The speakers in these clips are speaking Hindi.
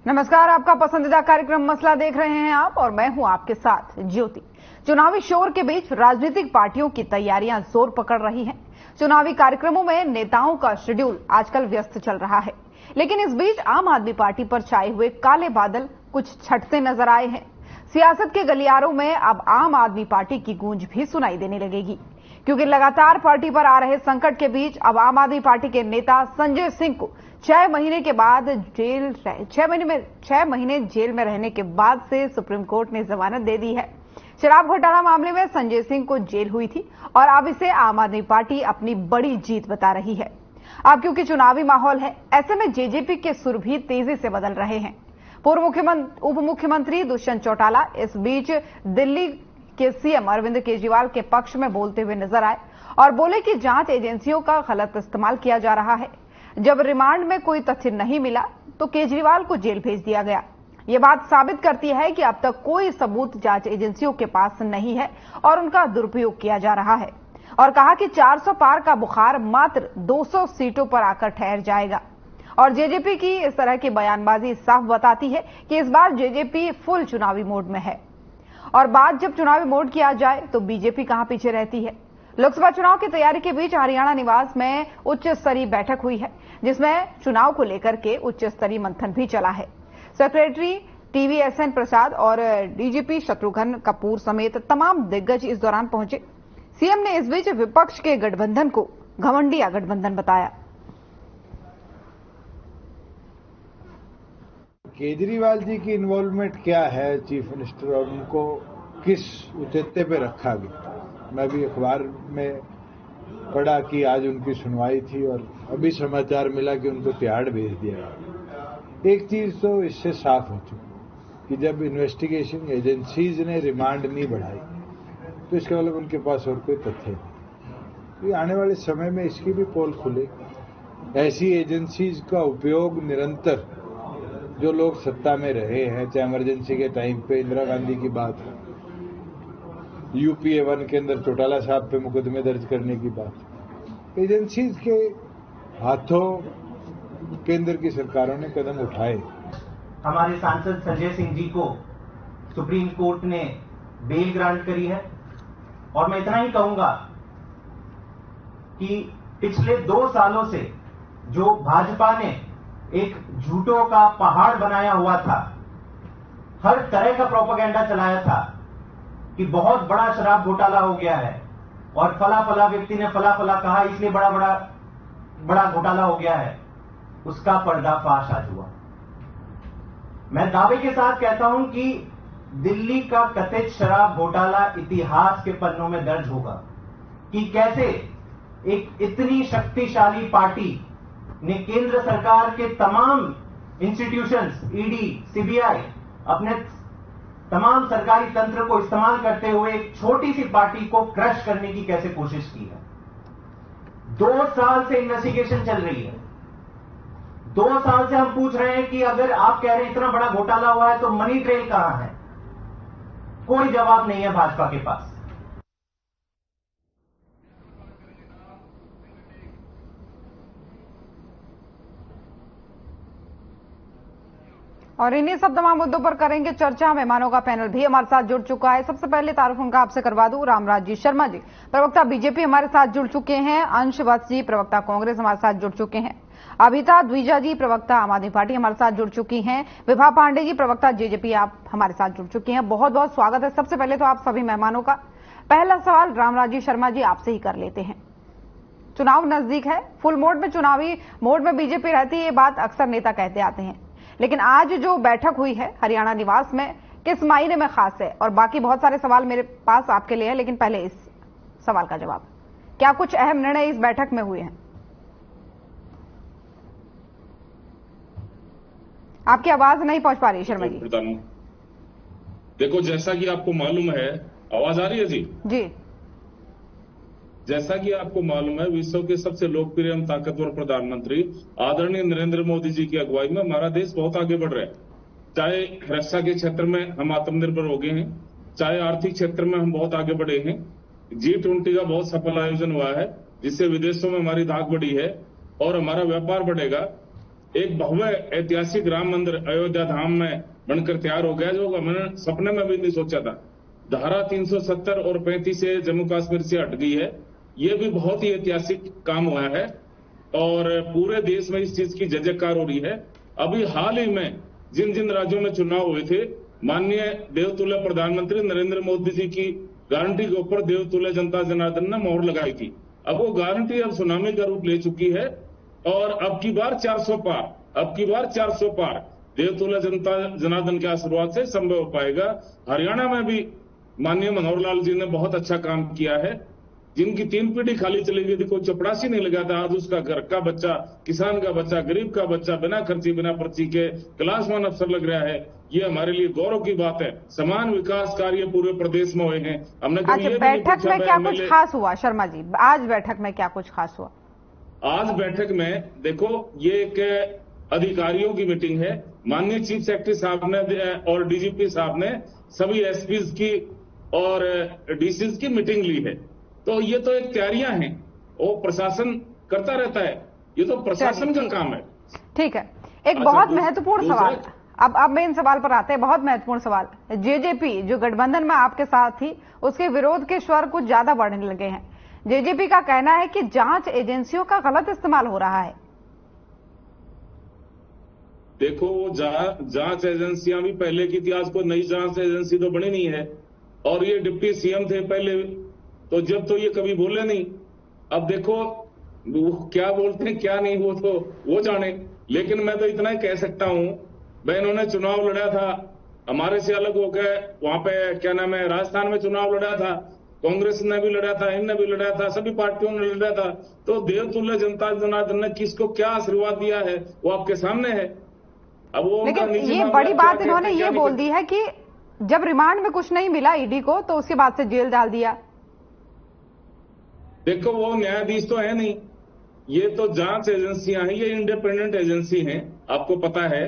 नमस्कार, आपका पसंदीदा कार्यक्रम मसला देख रहे हैं आप और मैं हूं आपके साथ ज्योति। चुनावी शोर के बीच राजनीतिक पार्टियों की तैयारियां जोर पकड़ रही हैं। चुनावी कार्यक्रमों में नेताओं का शेड्यूल आजकल व्यस्त चल रहा है, लेकिन इस बीच आम आदमी पार्टी पर छाए हुए काले बादल कुछ छटते नजर आए हैं। सियासत के गलियारों में अब आम आदमी पार्टी की गूंज भी सुनाई देने लगेगी, क्योंकि लगातार पार्टी पर आ रहे संकट के बीच अब आम आदमी पार्टी के नेता संजय सिंह को 6 महीने के बाद 6 महीने जेल में रहने के बाद से सुप्रीम कोर्ट ने जमानत दे दी है। शराब घोटाला मामले में संजय सिंह को जेल हुई थी और अब इसे आम आदमी पार्टी अपनी बड़ी जीत बता रही है। अब क्योंकि चुनावी माहौल है, ऐसे में जेजेपी के सुर भी तेजी से बदल रहे हैं। पूर्व उप मुख्यमंत्री दुष्यंत चौटाला इस बीच दिल्ली के सीएम अरविंद केजरीवाल के पक्ष में बोलते हुए नजर आए और बोले कि जांच एजेंसियों का गलत इस्तेमाल किया जा रहा है। जब रिमांड में कोई तथ्य नहीं मिला तो केजरीवाल को जेल भेज दिया गया। यह बात साबित करती है कि अब तक कोई सबूत जांच एजेंसियों के पास नहीं है और उनका दुरुपयोग किया जा रहा है। और कहा कि 400 पार का बुखार मात्र 200 सीटों पर आकर ठहर जाएगा। और जेजेपी की इस तरह की बयानबाजी साफ बताती है कि इस बार जेजेपी फुल चुनावी मोड में है। और बात जब चुनावी मोड की आ जाए तो बीजेपी कहां पीछे रहती है। लोकसभा चुनाव की तैयारी के बीच हरियाणा निवास में उच्च स्तरीय बैठक हुई है, जिसमें चुनाव को लेकर के उच्च स्तरीय मंथन भी चला है। सेक्रेटरी TVSN प्रसाद और डीजीपी शत्रुघ्न कपूर समेत तमाम दिग्गज इस दौरान पहुंचे। सीएम ने इस बीच विपक्ष के गठबंधन को घमंडिया गठबंधन बताया। केजरीवाल जी की इन्वॉल्वमेंट क्या है चीफ मिनिस्टर और उनको किस उचेते पे रखा गया। मैं भी अखबार में पढ़ा कि आज उनकी सुनवाई थी और अभी समाचार मिला कि उनको तिहाड़ भेज दिया गया। एक चीज तो इससे साफ हो चुकी कि जब इन्वेस्टिगेशन एजेंसीज ने रिमांड नहीं बढ़ाई तो इसका मतलब उनके पास और कोई तथ्य नहीं। तो आने वाले समय में इसकी भी पोल खुले। ऐसी एजेंसीज का उपयोग निरंतर जो लोग सत्ता में रहे हैं, चाहे इमरजेंसी के टाइम पे इंदिरा गांधी की बात है, UPA 1 के अंदर चौटाला साहब पे मुकदमे दर्ज करने की बात, एजेंसीज के हाथों केंद्र की सरकारों ने कदम उठाए। हमारे सांसद संजय सिंह जी को सुप्रीम कोर्ट ने बेल ग्रांट करी है और मैं इतना ही कहूंगा कि पिछले 2 सालों से जो भाजपा ने एक झूठों का पहाड़ बनाया हुआ था, हर तरह का प्रोपेगेंडा चलाया था कि बहुत बड़ा शराब घोटाला हो गया है और फला फला व्यक्ति ने फला फला कहा इसलिए बड़ा घोटाला हो गया है, उसका पर्दाफाश आज हुआ। मैं दावे के साथ कहता हूं कि दिल्ली का कथित शराब घोटाला इतिहास के पन्नों में दर्ज होगा कि कैसे एक इतनी शक्तिशाली पार्टी ने केंद्र सरकार के तमाम इंस्टीट्यूशंस, ED, CBI, अपने तमाम सरकारी तंत्र को इस्तेमाल करते हुए एक छोटी सी पार्टी को क्रश करने की कैसे कोशिश की है। 2 साल से इन्वेस्टिगेशन चल रही है। 2 साल से हम पूछ रहे हैं कि अगर आप कह रहे हैं इतना बड़ा घोटाला हुआ है तो मनी ट्रेल कहां है। कोई जवाब नहीं है भाजपा के पास। और इन्हीं सब तमाम मुद्दों पर करेंगे चर्चा। मेहमानों का पैनल भी हमारे साथ जुड़ चुका है। सबसे पहले तारुफ उनका आपसे करवा दूं। रामराज जी शर्मा जी, प्रवक्ता बीजेपी, हमारे साथ जुड़ चुके हैं। अंश वत्स जी, प्रवक्ता कांग्रेस, हमारे साथ जुड़ चुके हैं। अभिता द्विजा जी, प्रवक्ता आम आदमी पार्टी, हमारे साथ जुड़ चुकी हैं। विभा पांडे जी, प्रवक्ता जेजेपी, आप हमारे साथ जुड़ चुकी हैं। बहुत बहुत स्वागत है। सबसे पहले तो आप सभी मेहमानों का। पहला सवाल रामराज जी शर्मा जी आपसे ही कर लेते हैं। चुनाव नजदीक है, फुल मोड में, चुनावी मोड में बीजेपी रहती है, ये बात अक्सर नेता कहते आते हैं, लेकिन आज जो बैठक हुई है हरियाणा निवास में किस मायने में खास है? और बाकी बहुत सारे सवाल मेरे पास आपके लिए है, लेकिन पहले इस सवाल का जवाब। क्या कुछ अहम निर्णय इस बैठक में हुए हैं? आपकी आवाज नहीं पहुंच पा रही शर्मा जी। देखो, जैसा कि आपको मालूम है, आवाज आ रही है जी? जी। जैसा कि आपको मालूम है, विश्व के सबसे लोकप्रिय एवं ताकतवर प्रधानमंत्री आदरणीय नरेंद्र मोदी जी की अगुवाई में हमारा देश बहुत आगे बढ़ रहा है। चाहे रक्षा के क्षेत्र में हम आत्मनिर्भर हो गए हैं, चाहे आर्थिक क्षेत्र में हम बहुत आगे बढ़े हैं। G20 का बहुत सफल आयोजन हुआ है, जिससे विदेशों में हमारी धाक बढ़ी है और हमारा व्यापार बढ़ेगा। एक भव्य ऐतिहासिक राम मंदिर अयोध्या धाम में बनकर तैयार हो गया, जो मैंने सपने में भी नहीं सोचा था। धारा 370 और 35 से जम्मू कश्मीर से हट गई है। ये भी बहुत ही ऐतिहासिक काम हुआ है और पूरे देश में इस चीज की जय जयकार हो रही है। अभी हाल ही में जिन जिन राज्यों में चुनाव हुए थे, माननीय देवतुल्य प्रधानमंत्री नरेंद्र मोदी जी की गारंटी के ऊपर देवतुल्य जनता जनार्दन ने मोहर लगाई थी। अब वो गारंटी अब सुनामी का रूप ले चुकी है और अब की बार 400 पार देवतुल्य जनता जनार्दन के आशीर्वाद से संभव हो पाएगा। हरियाणा में भी माननीय मनोहर लाल जी ने बहुत अच्छा काम किया है। जिनकी 3 पीढ़ी खाली चली गई थी, कोई चपरासी नहीं लगा था, आज उसका घर का बच्चा, किसान का बच्चा, गरीब का बच्चा बिना खर्ची बिना पर्ची के क्लास 1 अफसर लग रहा है। ये हमारे लिए गौरव की बात है। समान विकास कार्य पूरे प्रदेश में हुए हैं। हमने अच्छा, बैठक में क्या कुछ खास हुआ शर्मा जी? आज बैठक में क्या कुछ खास हुआ? आज बैठक में देखो, ये एक अधिकारियों की मीटिंग है। माननीय चीफ सेक्रेटरी साहब ने और डीजीपी साहब ने सभी एसपीज की और डीसीज की मीटिंग ली है। तो ये तो एक तैयारियां हैं, वो प्रशासन करता रहता है, ये तो प्रशासन का काम है। ठीक है, एक बहुत महत्वपूर्ण सवाल, अब मेन सवाल पर आते हैं। बहुत महत्वपूर्ण सवाल, जेजेपी जो गठबंधन में आपके साथ थी, उसके विरोध के स्वर कुछ ज्यादा बढ़ने लगे हैं। जेजेपी का कहना है कि जांच एजेंसियों का गलत इस्तेमाल हो रहा है। देखो, जांच एजेंसियां भी पहले की थी, आज कोई नई जांच एजेंसी तो बनी नहीं है। और ये डिप्टी सीएम थे पहले, तो जब तो ये कभी बोले नहीं। अब देखो वो क्या बोलते हैं क्या नहीं, वो तो वो जाने। लेकिन मैं तो इतना ही कह सकता हूं, बहनों ने चुनाव लड़ा था, हमारे से अलग हो गए। वहां पे क्या नाम है, राजस्थान में चुनाव लड़ा था, कांग्रेस ने भी लड़ा था, इनने भी लड़ा था, सभी पार्टियों ने लड़ा था। तो देवतुल्य जनता जनार्दन ने किसको क्या आशीर्वाद दिया है वो आपके सामने है। अब वो लेकिन ये बड़ी बात इन्होंने ये बोल दी है कि जब रिमांड में कुछ नहीं मिला ईडी को, तो उसके बाद से जेल डाल दिया। देखो, वो न्यायाधीश तो है नहीं, ये तो जांच एजेंसियां हैं, ये इंडिपेंडेंट एजेंसी हैं, आपको पता है।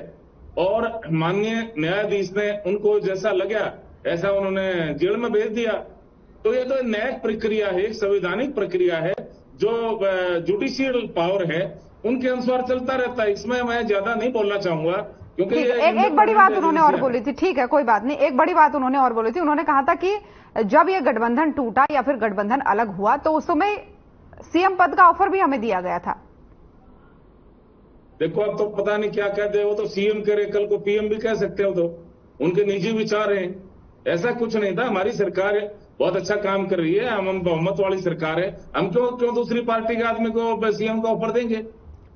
और माननीय न्यायाधीश ने उनको जैसा लगा ऐसा उन्होंने जेल में भेज दिया। तो ये तो न्यायिक प्रक्रिया है, एक संवैधानिक प्रक्रिया है, जो जुडिशियल पावर है उनके अनुसार चलता रहता है। इसमें मैं ज्यादा नहीं बोलना चाहूंगा, क्योंकि एक बड़ी बात उन्होंने और बोली थी। ठीक है, कोई बात नहीं, एक बड़ी बात उन्होंने और बोली थी। उन्होंने कहा था कि जब ये गठबंधन टूटा या फिर गठबंधन अलग हुआ, तो उस समय सीएम पद का ऑफर भी हमें दिया गया था। देखो, अब तो पता नहीं क्या कहते हो, तो सीएम करे, कल को पीएम भी कह सकते हो, तो उनके निजी विचार हैं। ऐसा कुछ नहीं था। हमारी सरकार बहुत अच्छा काम कर रही है, हम बहुमत वाली सरकार है। हम क्यों दूसरी पार्टी के आदमी को सीएम का ऑफर देंगे?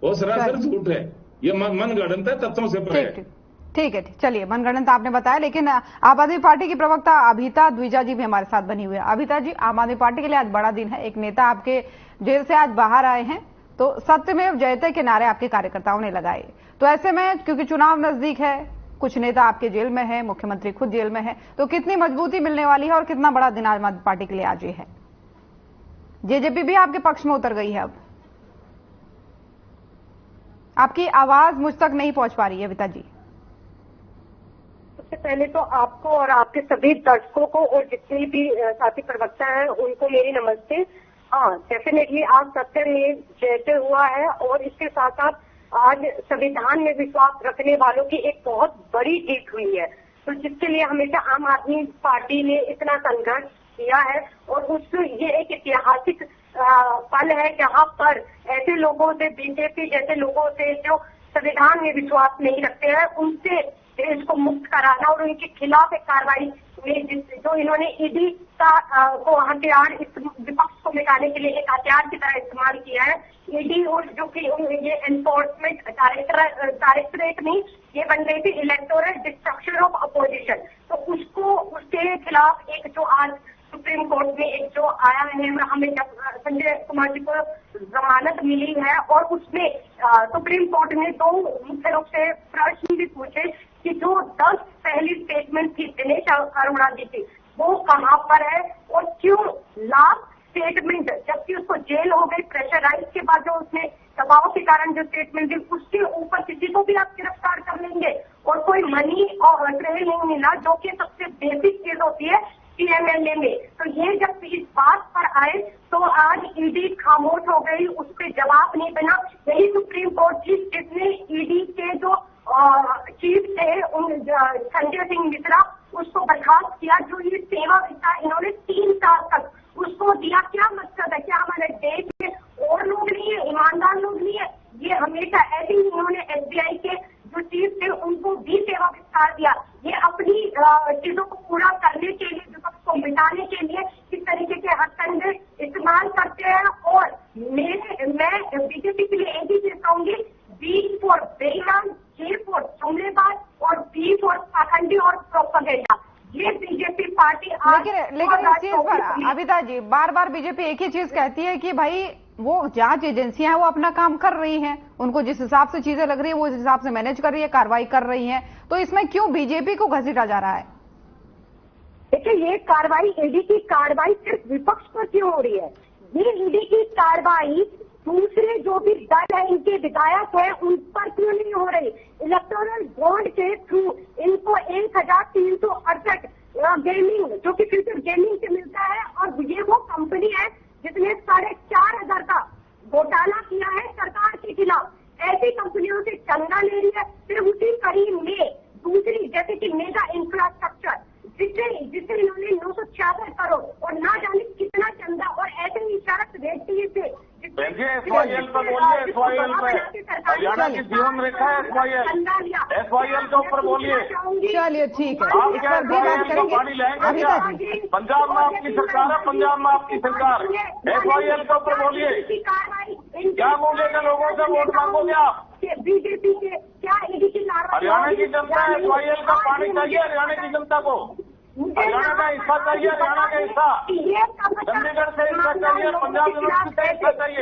वो सरासर झूठ है, ये मनगढ़ंत है, तथ्यों से परे है। ठीक है, चलिए, मनगढ़ंत आपने बताया। लेकिन आम आदमी पार्टी की प्रवक्ता अभिता द्विजा जी भी हमारे साथ बनी हुई है। अभिता जी, आम आदमी पार्टी के लिए आज बड़ा दिन है, एक नेता आपके जेल से आज बाहर आए हैं, तो सत्यमेव जयते के नारे आपके कार्यकर्ताओं ने लगाए। तो ऐसे में क्योंकि चुनाव नजदीक है, कुछ नेता आपके जेल में है, मुख्यमंत्री खुद जेल में है, तो कितनी मजबूती मिलने वाली है और कितना बड़ा दिन आम आदमी पार्टी के लिए आज ये है? जेजेपी भी आपके पक्ष में उतर गई है। अब आपकी आवाज मुझ तक नहीं पहुंच पा रही है अभिता जी। सबसे पहले तो आपको और आपके सभी दर्शकों को और जितने भी साथी प्रवक्ता हैं उनको मेरी नमस्ते। हाँ, डेफिनेटली आज सत्यमेव जयते हुआ है और इसके साथ साथ आज संविधान में विश्वास रखने वालों की एक बहुत बड़ी जीत हुई है। तो जिसके लिए हमेशा आम आदमी पार्टी ने इतना संघर्ष किया है और ये एक ऐतिहासिक पल है जहां पर ऐसे लोगों से, बीजेपी जैसे लोगों से जो संविधान में विश्वास नहीं रखते हैं, उनसे देश को मुक्त कराना और उनके खिलाफ एक कार्रवाई में जो इन्होंने ईडी को हथियार, इस विपक्ष को मिटाने के लिए एक हथियार की तरह इस्तेमाल किया है। ईडी और जो कि ये एनफोर्समेंट डायरेक्टरेट नहीं, ये बन गई थी इलेक्टोरल डिस्ट्रक्शन ऑफ अपोजिशन। तो उसके खिलाफ एक जो आज सुप्रीम कोर्ट में एक जो आया है, हमें जब संजय कुमार जी को जमानत मिली है और उसमें सुप्रीम कोर्ट ने 2 मुख्य रूप से प्रश्न भी पूछे कि जो 10 पहली स्टेटमेंट थी दिनेश अरोड़ा जी की, वो कहाँ पर है और क्यों लास्ट स्टेटमेंट, जबकि उसको जेल हो गई, प्रेशराइज के बाद जो उसने दबाव के कारण जो स्टेटमेंट दी, उसके ऊपर किसी को भी आप गिरफ्तार कर लेंगे और कोई मनी और ट्रेल नहीं मिला, जो कि सबसे बेसिक चीज होती है पीएमएलए में। तो ये जब इस बात पर आए तो आज ईडी खामोश हो गई, उस पर जवाब नहीं बना। यही सुप्रीम कोर्ट चीफ जिसने ईडी के जो चीफ थे संजय सिंह मिश्रा उसको बर्खास्त किया, जो ये सेवा था इन्होंने 3 साल तक उसको दिया। क्या मकसद है? क्या हमारे देश में और लोग नहीं है, ईमानदार लोग नहीं है? ये हमेशा ऐसे ही इन्होंने एसबीआई के जो चीफ थे उनको भी सेवा विस्तार दिया। ये अपनी चीजों को पूरा करने के लिए, विपक्ष को मिटाने के लिए किस तरीके के हथकंडे इस्तेमाल करते हैं। और मैं बीजेपी के लिए एक ही चीज कहूंगी, बी फॉर बेईमान, जे फॉर जुमलेबाज और बी फॉर पाखंडी और प्रोपेगेंडा। ये बीजेपी पार्टी लेकिन इस चीज पर अभिता जी बार बार बीजेपी एक ही चीज कहती है कि भाई वो जांच एजेंसियां हैं वो अपना काम कर रही हैं, उनको जिस हिसाब से चीजें लग रही है वो इस हिसाब से मैनेज कर रही है, कार्रवाई कर रही है। तो इसमें क्यों बीजेपी को घसीटा जा रहा है? देखिए, ये कार्रवाई, ईडी की कार्रवाई सिर्फ विपक्ष पर क्यों हो रही है? ये ईडी की कार्रवाई दूसरे जो भी दल है, इनके विधायक है, उन पर क्यों नहीं हो रही? इलेक्टोरल बॉन्ड के थ्रू इनको 1368 गेमिंग, जो कि फ्यूचर गेमिंग से मिलता है, और ये वो कंपनी है जिसने 4,500 का घोटाला किया है सरकार के खिलाफ। ऐसी कंपनियों से चंदा ले रही है। फिर उसी करीब में दूसरी, जैसे कि मेगा इंफ्रास्ट्रक्चर, जिससे इन्होंने 966 करोड़ और ना जाने कितना चंदा, और ऐसे ही शरत रेड्डी से SYL पर बोलिए, SYL पे हरियाणा की जीवन रेखा है SYL के ऊपर बोलिए। चलिए ठीक है, आप क्या SYL का पानी लेंगे क्या? पंजाब में आपकी सरकार है, पंजाब में आपकी सरकार, SYL के ऊपर बोलिए। क्या बोलेगा लोगों से? वोट मांगोगे आप? बीजेपी के क्या ईडी की हरियाणा की जनता SYL का पानी चाहिए, हरियाणा की जनता को हरियाणा का हिस्सा चाहिए, हरियाणा का हिस्सा चंडीगढ़ से हिस्सा चाहिए, पंजाब यूनिवर्सिटी से हिस्सा चाहिए।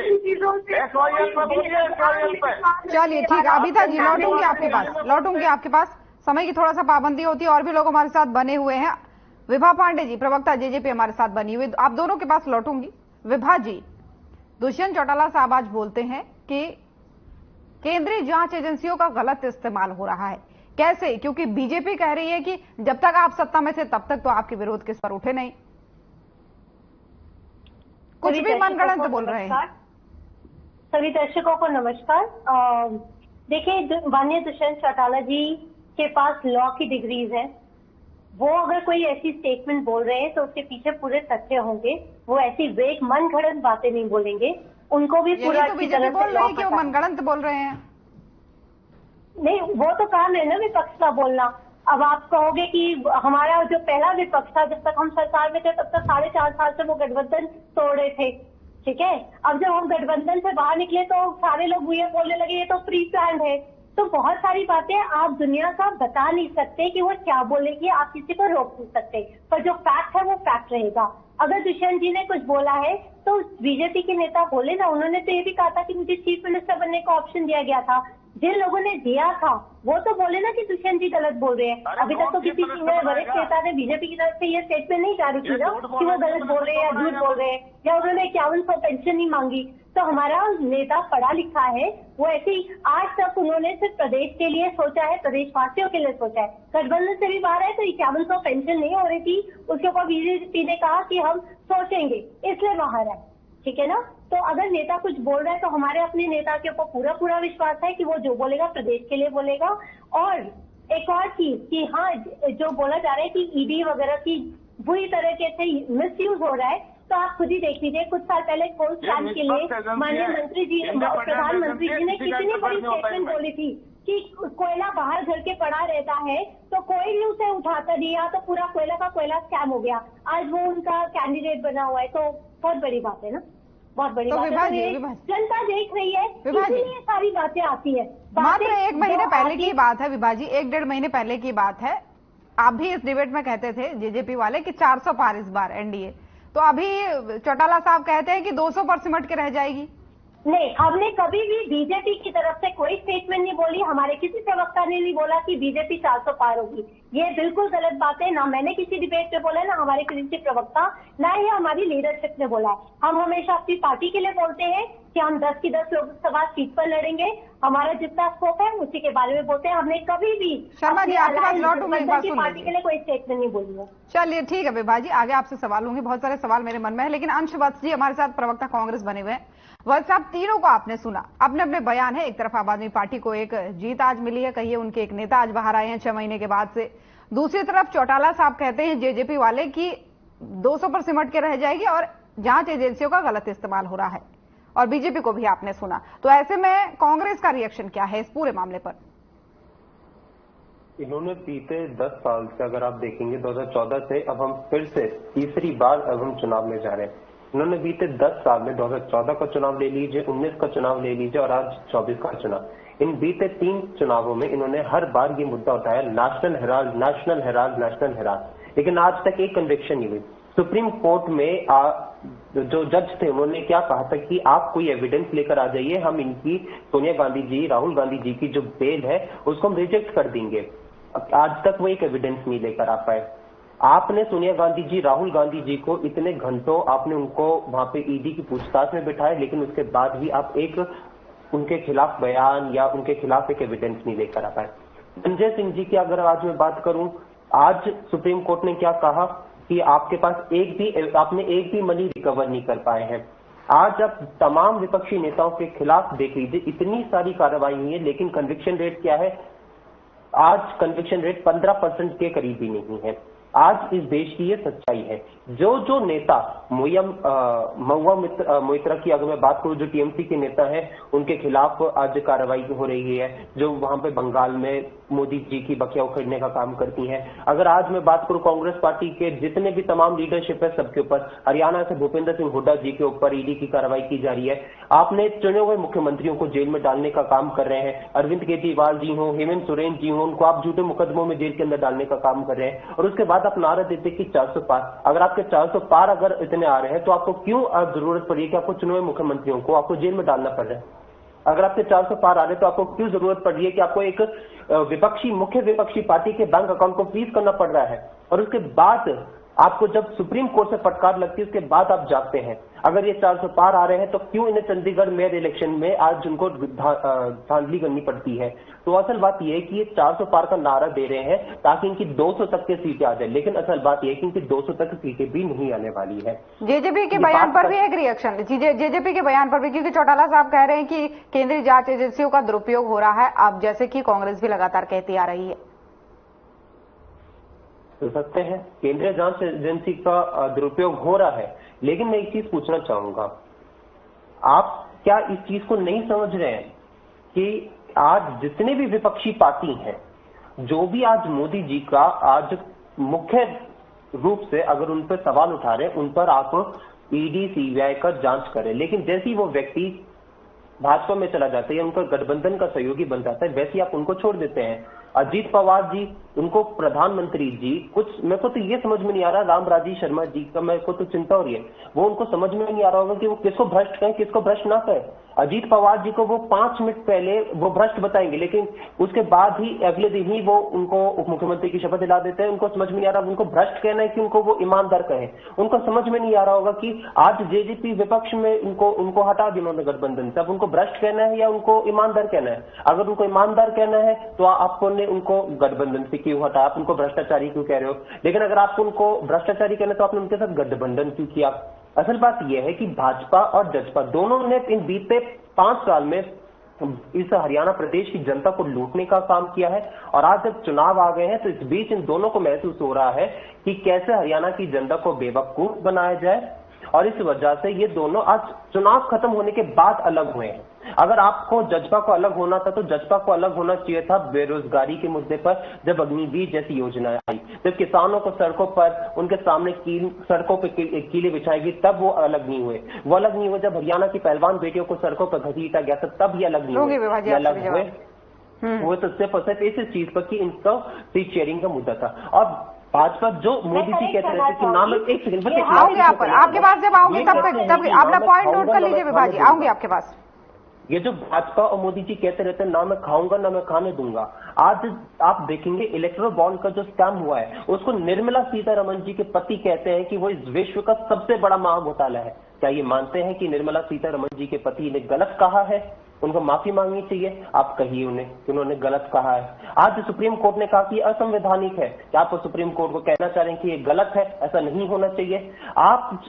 SYL पे बोलिए, SYL पे। चलिए ठीक है अभिता जी, लौटूंगी आपके पास। समय की थोड़ा सा पाबंदी होती है, और भी लोग हमारे साथ बने हुए हैं। विभा पांडे जी, प्रवक्ता जेजेपी, हमारे साथ बनी हुई, आप दोनों के पास लौटूंगी। विभा जी, दुष्यंत चौटाला साहब आज बोलते हैं कि केंद्रीय जांच एजेंसियों का गलत इस्तेमाल हो रहा है। कैसे? क्योंकि बीजेपी कह रही है कि जब तक आप सत्ता में थे तब तक तो आपके विरोध के स्वर उठे नहीं, कुछ भी मनगढ़ंत बोल रहे हैं। सभी दर्शकों को नमस्कार। देखिए, माननीय दुष्यंत चौटाला जी के पास लॉ की डिग्रीज हैं। वो अगर कोई ऐसी स्टेटमेंट बोल रहे हैं तो उसके पीछे पूरे तथ्य होंगे। वो ऐसी वेग मनगढ़ंत बातें नहीं बोलेंगे। उनको भी पूरा अच्छी तरह से बोल रहे हैं कि वो मनगढ़ंत बोल रहे हैं। नहीं, वो तो काम है ना विपक्ष का बोलना। अब आप कहोगे कि हमारा जो पहला विपक्ष था, जब तक हम सरकार में थे तब तक 4.5 साल से वो गठबंधन तोड़ रहे थे, ठीक है। अब जब हम गठबंधन से बाहर निकले तो सारे लोग ये बोलने लगे ये तो प्री प्लान है। तो बहुत सारी बातें आप दुनिया का बता नहीं सकते कि वो क्या बोलेगी, आप किसी को रोक नहीं सकते, पर जो फैक्ट है वो फैक्ट रहेगा। अगर दुष्यंत जी ने कुछ बोला है तो बीजेपी के नेता बोले ना, उन्होंने तो ये भी कहा था कि मुझे चीफ मिनिस्टर बनने का ऑप्शन दिया गया था। जिन लोगों ने दिया था वो तो बोले ना कि दुष्यंत जी गलत बोल रहे हैं। अभी तक तो किसी सीनियर वरिष्ठ नेता ने बीजेपी की तरफ से ये स्टेटमेंट नहीं जारी की ना कि वो गलत बोल रहे हैं या झूठ बोल रहे हैं, या उन्होंने 5100 पेंशन नहीं मांगी। तो हमारा नेता पढ़ा लिखा है, वो ऐसे ही आज तक उन्होंने सिर्फ प्रदेश के लिए सोचा है, प्रदेशवासियों के लिए सोचा है। गठबंधन से भी बाहर है तो 5100 पेंशन नहीं हो रही थी, उसके ऊपर बीजेपी ने कहा कि हम सोचेंगे, इसलिए बाहर है, ठीक है ना। तो अगर नेता कुछ बोल रहा है तो हमारे अपने नेता के ऊपर पूरा विश्वास है कि वो जो बोलेगा प्रदेश के लिए बोलेगा। और एक और चीज कि हाँ, जो बोला जा रहा है कि ईडी वगैरह की बुरी तरीके से मिसयूज हो रहा है, तो आप खुद ही देख लीजिए। कुछ साल पहले कोल स्टैंड के लिए माननीय मंत्री जी, प्रधानमंत्री जी ने कितनी बड़ी स्टेटमेंट बोली थी कि कोयला बाहर घर के पड़ा रहता है तो कोई भी उसे उठाता दिया तो पूरा कोयला का कोयला स्कैम हो गया। आज वो उनका कैंडिडेट बना हुआ है, तो बहुत बड़ी बात है ना, बहुत बड़ी बात है। जनता देख रही है, इसलिए सारी बातें आती है। मात्र 1 महीने पहले की बात है विभा जी, 1-1.5 महीने पहले की बात है। आप भी इस डिबेट में कहते थे जेजेपी वाले कि 400 पार इस बार एनडीए, तो अभी चौटाला साहब कहते हैं कि 200 पर सिमट के रह जाएगी। नहीं, हमने कभी भी बीजेपी की तरफ से कोई स्टेटमेंट नहीं बोली, हमारे किसी प्रवक्ता ने नहीं बोला कि बीजेपी 400 पार होगी। ये बिल्कुल गलत बात है। ना मैंने किसी डिबेट पे बोला है, ना हमारे किसी प्रवक्ता, ना ही हमारी लीडरशिप ने बोला है। हम हमेशा अपनी पार्टी के लिए बोलते हैं कि हम 10 की 10 लोकसभा सीट पर लड़ेंगे, हमारा जितना स्कोप है उसी के बारे में बोलते हैं। हमने कभी भी शर्मा जी आपके पास लौटूंगी, एक बात सुन पार्टी के लिए कोई स्टेटमेंट नहीं बोली है। चलिए ठीक है विभा जी, आगे आपसे सवाल होंगे, बहुत सारे सवाल मेरे मन में है, लेकिन अंश वत्स जी हमारे साथ प्रवक्ता कांग्रेस बने हुए हैं। वत्स साहब, तीनों को आपने सुना, अपने अपने बयान है। एक तरफ आम आदमी पार्टी को एक जीत आज मिली है, कहिए उनके एक नेता आज बाहर आए हैं 6 महीने के बाद से। दूसरी तरफ चौटाला साहब कहते हैं जेजेपी वाले की 200 पर सिमट के रह जाएगी और जांच एजेंसियों का गलत इस्तेमाल हो रहा है, और बीजेपी को भी आपने सुना। तो ऐसे में कांग्रेस का रिएक्शन क्या है इस पूरे मामले पर? इन्होंने बीते 10 साल से, अगर आप देखेंगे 2014 से अब हम फिर से तीसरी बार अब हम चुनाव में जा रहे हैं। इन्होंने बीते 10 साल में 2014 का चुनाव ले लीजिए, 19 का चुनाव ले लीजिए और आज 24 का चुनाव, इन बीते 3 चुनावों में इन्होंने हर बार ये मुद्दा उठाया, national Herald, national Herald, national Herald, लेकिन आज तक एक कन्विक्शन नहीं हुई। सुप्रीम कोर्ट में जो जज थे उन्होंने क्या कहा था कि आप कोई एविडेंस लेकर आ जाइए, हम इनकी सोनिया गांधी जी, राहुल गांधी जी की जो बेल है उसको हम रिजेक्ट कर देंगे। आज तक वो एक एविडेंस नहीं लेकर आ पाए। आपने सोनिया गांधी जी, राहुल गांधी जी को इतने घंटों आपने उनको वहां पे ईडी की पूछताछ में बिठाए, लेकिन उसके बाद भी आप एक उनके खिलाफ बयान या उनके खिलाफ एक एविडेंस नहीं लेकर आ पाए। संजय सिंह जी की अगर आज मैं बात करूं, आज सुप्रीम कोर्ट ने क्या कहा कि आपके पास आपने एक भी मनी रिकवर नहीं कर पाए हैं। आज आप तमाम विपक्षी नेताओं के खिलाफ देख लीजिए, इतनी सारी कार्रवाई हुई है, लेकिन कन्विक्शन रेट क्या है? आज कन्विक्शन रेट 15% के करीब भी नहीं है। आज इस देश की ये सच्चाई है। जो नेता महुआ मोइत्रा की अगर मैं बात करूं, जो टीएमसी के नेता हैं, उनके खिलाफ आज कार्रवाई हो रही है, जो वहां पे बंगाल में मोदी जी की बकिया उखड़ने का काम करती हैं। अगर आज मैं बात करूं कांग्रेस पार्टी के जितने भी तमाम लीडरशिप है सबके ऊपर, हरियाणा से भूपेंद्र सिंह हुड्डा जी के ऊपर ईडी की कार्रवाई की जा रही है। आपने चुने हुए मुख्यमंत्रियों को जेल में डालने का काम कर रहे हैं, अरविंद केजरीवाल जी हो, हेमंत सोरेन जी हो, उनको आप झूठे मुकदमों में जेल के अंदर डालने का काम कर रहे हैं, और उसके बाद आप नारा देते कि 400 पार। अगर आपके 400 पार अगर इतने आ रहे हैं तो आपको क्यों जरूरत पड़ी कि आपको चुने हुए मुख्यमंत्रियों को आपको जेल में डालना पड़ रहा है? अगर आपके 400 पार आ रहे तो आपको क्यों जरूरत पड़ रही है कि आपको एक मुख्य विपक्षी पार्टी के बैंक अकाउंट को फ्रीज करना पड़ रहा है? और उसके बाद आपको जब सुप्रीम कोर्ट से फटकार लगती है उसके बाद आप जागते हैं। अगर ये 400 पार आ रहे हैं तो क्यों इन्हें चंडीगढ़ मेयर इलेक्शन में आज उनको धांधली करनी पड़ती है? तो असल बात यह है कि ये 400 पार का नारा दे रहे हैं ताकि इनकी 200 तक की सीटें आ जाए, लेकिन असल बात यह है कि इनकी 200 तक की सीटें भी नहीं आने वाली है। जेजेपी के बयान पर भी एक रिएक्शन, जेजेपी के बयान पर भी, क्योंकि चौटाला साहब कह रहे हैं कि केंद्रीय जांच एजेंसियों का दुरुपयोग हो रहा है, अब जैसे कि कांग्रेस भी लगातार कहती आ रही है। हो सकते हैं केंद्रीय जांच एजेंसी का दुरुपयोग हो रहा है, लेकिन मैं एक चीज पूछना चाहूंगा, आप क्या इस चीज को नहीं समझ रहे हैं कि आज जितने भी विपक्षी पार्टी हैं, जो भी आज मोदी जी का आज मुख्य रूप से अगर उन पर सवाल उठा रहे हैं, उन पर आप ईडी सीबीआई का जांच करें, लेकिन जैसे ही वो व्यक्ति भाजपा में चला जाता है या उनका गठबंधन का सहयोगी बन जाता है, वैसे ही आप उनको छोड़ देते हैं। अजीत पवार जी, उनको प्रधानमंत्री जी, कुछ मेरे को तो ये समझ में नहीं आ रहा, रामराजी शर्मा जी का मेरे को तो चिंता हो रही है, वो उनको समझ में नहीं आ रहा होगा कि वो किसको भ्रष्ट कहें, किसको भ्रष्ट ना कहें। अजीत पवार जी को वो 5 मिनट पहले वो भ्रष्ट बताएंगे, लेकिन उसके बाद ही अगले दिन ही वो उनको उप मुख्यमंत्री की शपथ दिला देते हैं। उनको समझ में नहीं आ रहा उनको भ्रष्ट कहना है कि उनको वो ईमानदार कहें। उनको समझ में नहीं आ रहा होगा कि आज जेजेपी विपक्ष में उनको हटा दिया उन्होंने गठबंधन से, अब उनको भ्रष्ट कहना है या उनको ईमानदार कहना है? अगर उनको ईमानदार कहना है तो आपने उनको गठबंधन से क्यों हटाया? आप उनको भ्रष्टाचारी क्यों कह रहे हो? लेकिन अगर आप उनको भ्रष्टाचारी कहना तो आपने उनके साथ गठबंधन क्यों किया? असल बात यह है कि भाजपा और जसपा दोनों ने इन बीते 5 साल में इस हरियाणा प्रदेश की जनता को लूटने का काम किया है, और आज जब चुनाव आ गए हैं तो इस बीच इन दोनों को महसूस हो रहा है कि कैसे हरियाणा की जनता को बेवकूफ बनाया जाए, और इस वजह से ये दोनों आज चुनाव खत्म होने के बाद अलग हुए हैं। अगर आपको जजपा को अलग होना था तो जजपा को अलग होना चाहिए था बेरोजगारी के मुद्दे पर, जब अग्निवीर जैसी योजनाएं आई, जब किसानों को सड़कों पर उनके सामने सड़कों पर कीले बिछाई गई, तब वो अलग नहीं हुए। वो अलग नहीं हुए जब हरियाणा की पहलवान बेटियों को सड़कों पर घसीटा गया था, तब ये अलग नहीं हुए। अलग हुए वो तो सिर्फ और सिर्फ इस चीज पर कि इनका सीट शेयरिंग का मुद्दा था। और भाजपा जो मोदी जी कहते रहते कि नाम एक सेकंड आऊंगे आपके पास, जब आऊंगे तब आप अपना पॉइंट नोट कर लीजिए विभा जी, आऊंगे आपके पास। ये जो भाजपा और मोदी जी कहते रहते हैं ना मैं खाऊंगा ना मैं खाने दूंगा, आज आप देखेंगे इलेक्ट्रल बॉन्ड का जो स्कैम हुआ है उसको निर्मला सीतारमण जी के पति कहते हैं कि वो इस विश्व का सबसे बड़ा महाघोटाला है। क्या ये मानते हैं कि निर्मला सीतारमण जी के पति ने गलत कहा है? उनको माफी मांगनी चाहिए। आप कहिए उन्हें कि उन्होंने गलत कहा है। आज सुप्रीम कोर्ट ने कहा कि असंवैधानिक है। क्या आप सुप्रीम कोर्ट को कहना चाह रहे हैं कि ये गलत है, ऐसा नहीं होना चाहिए? आप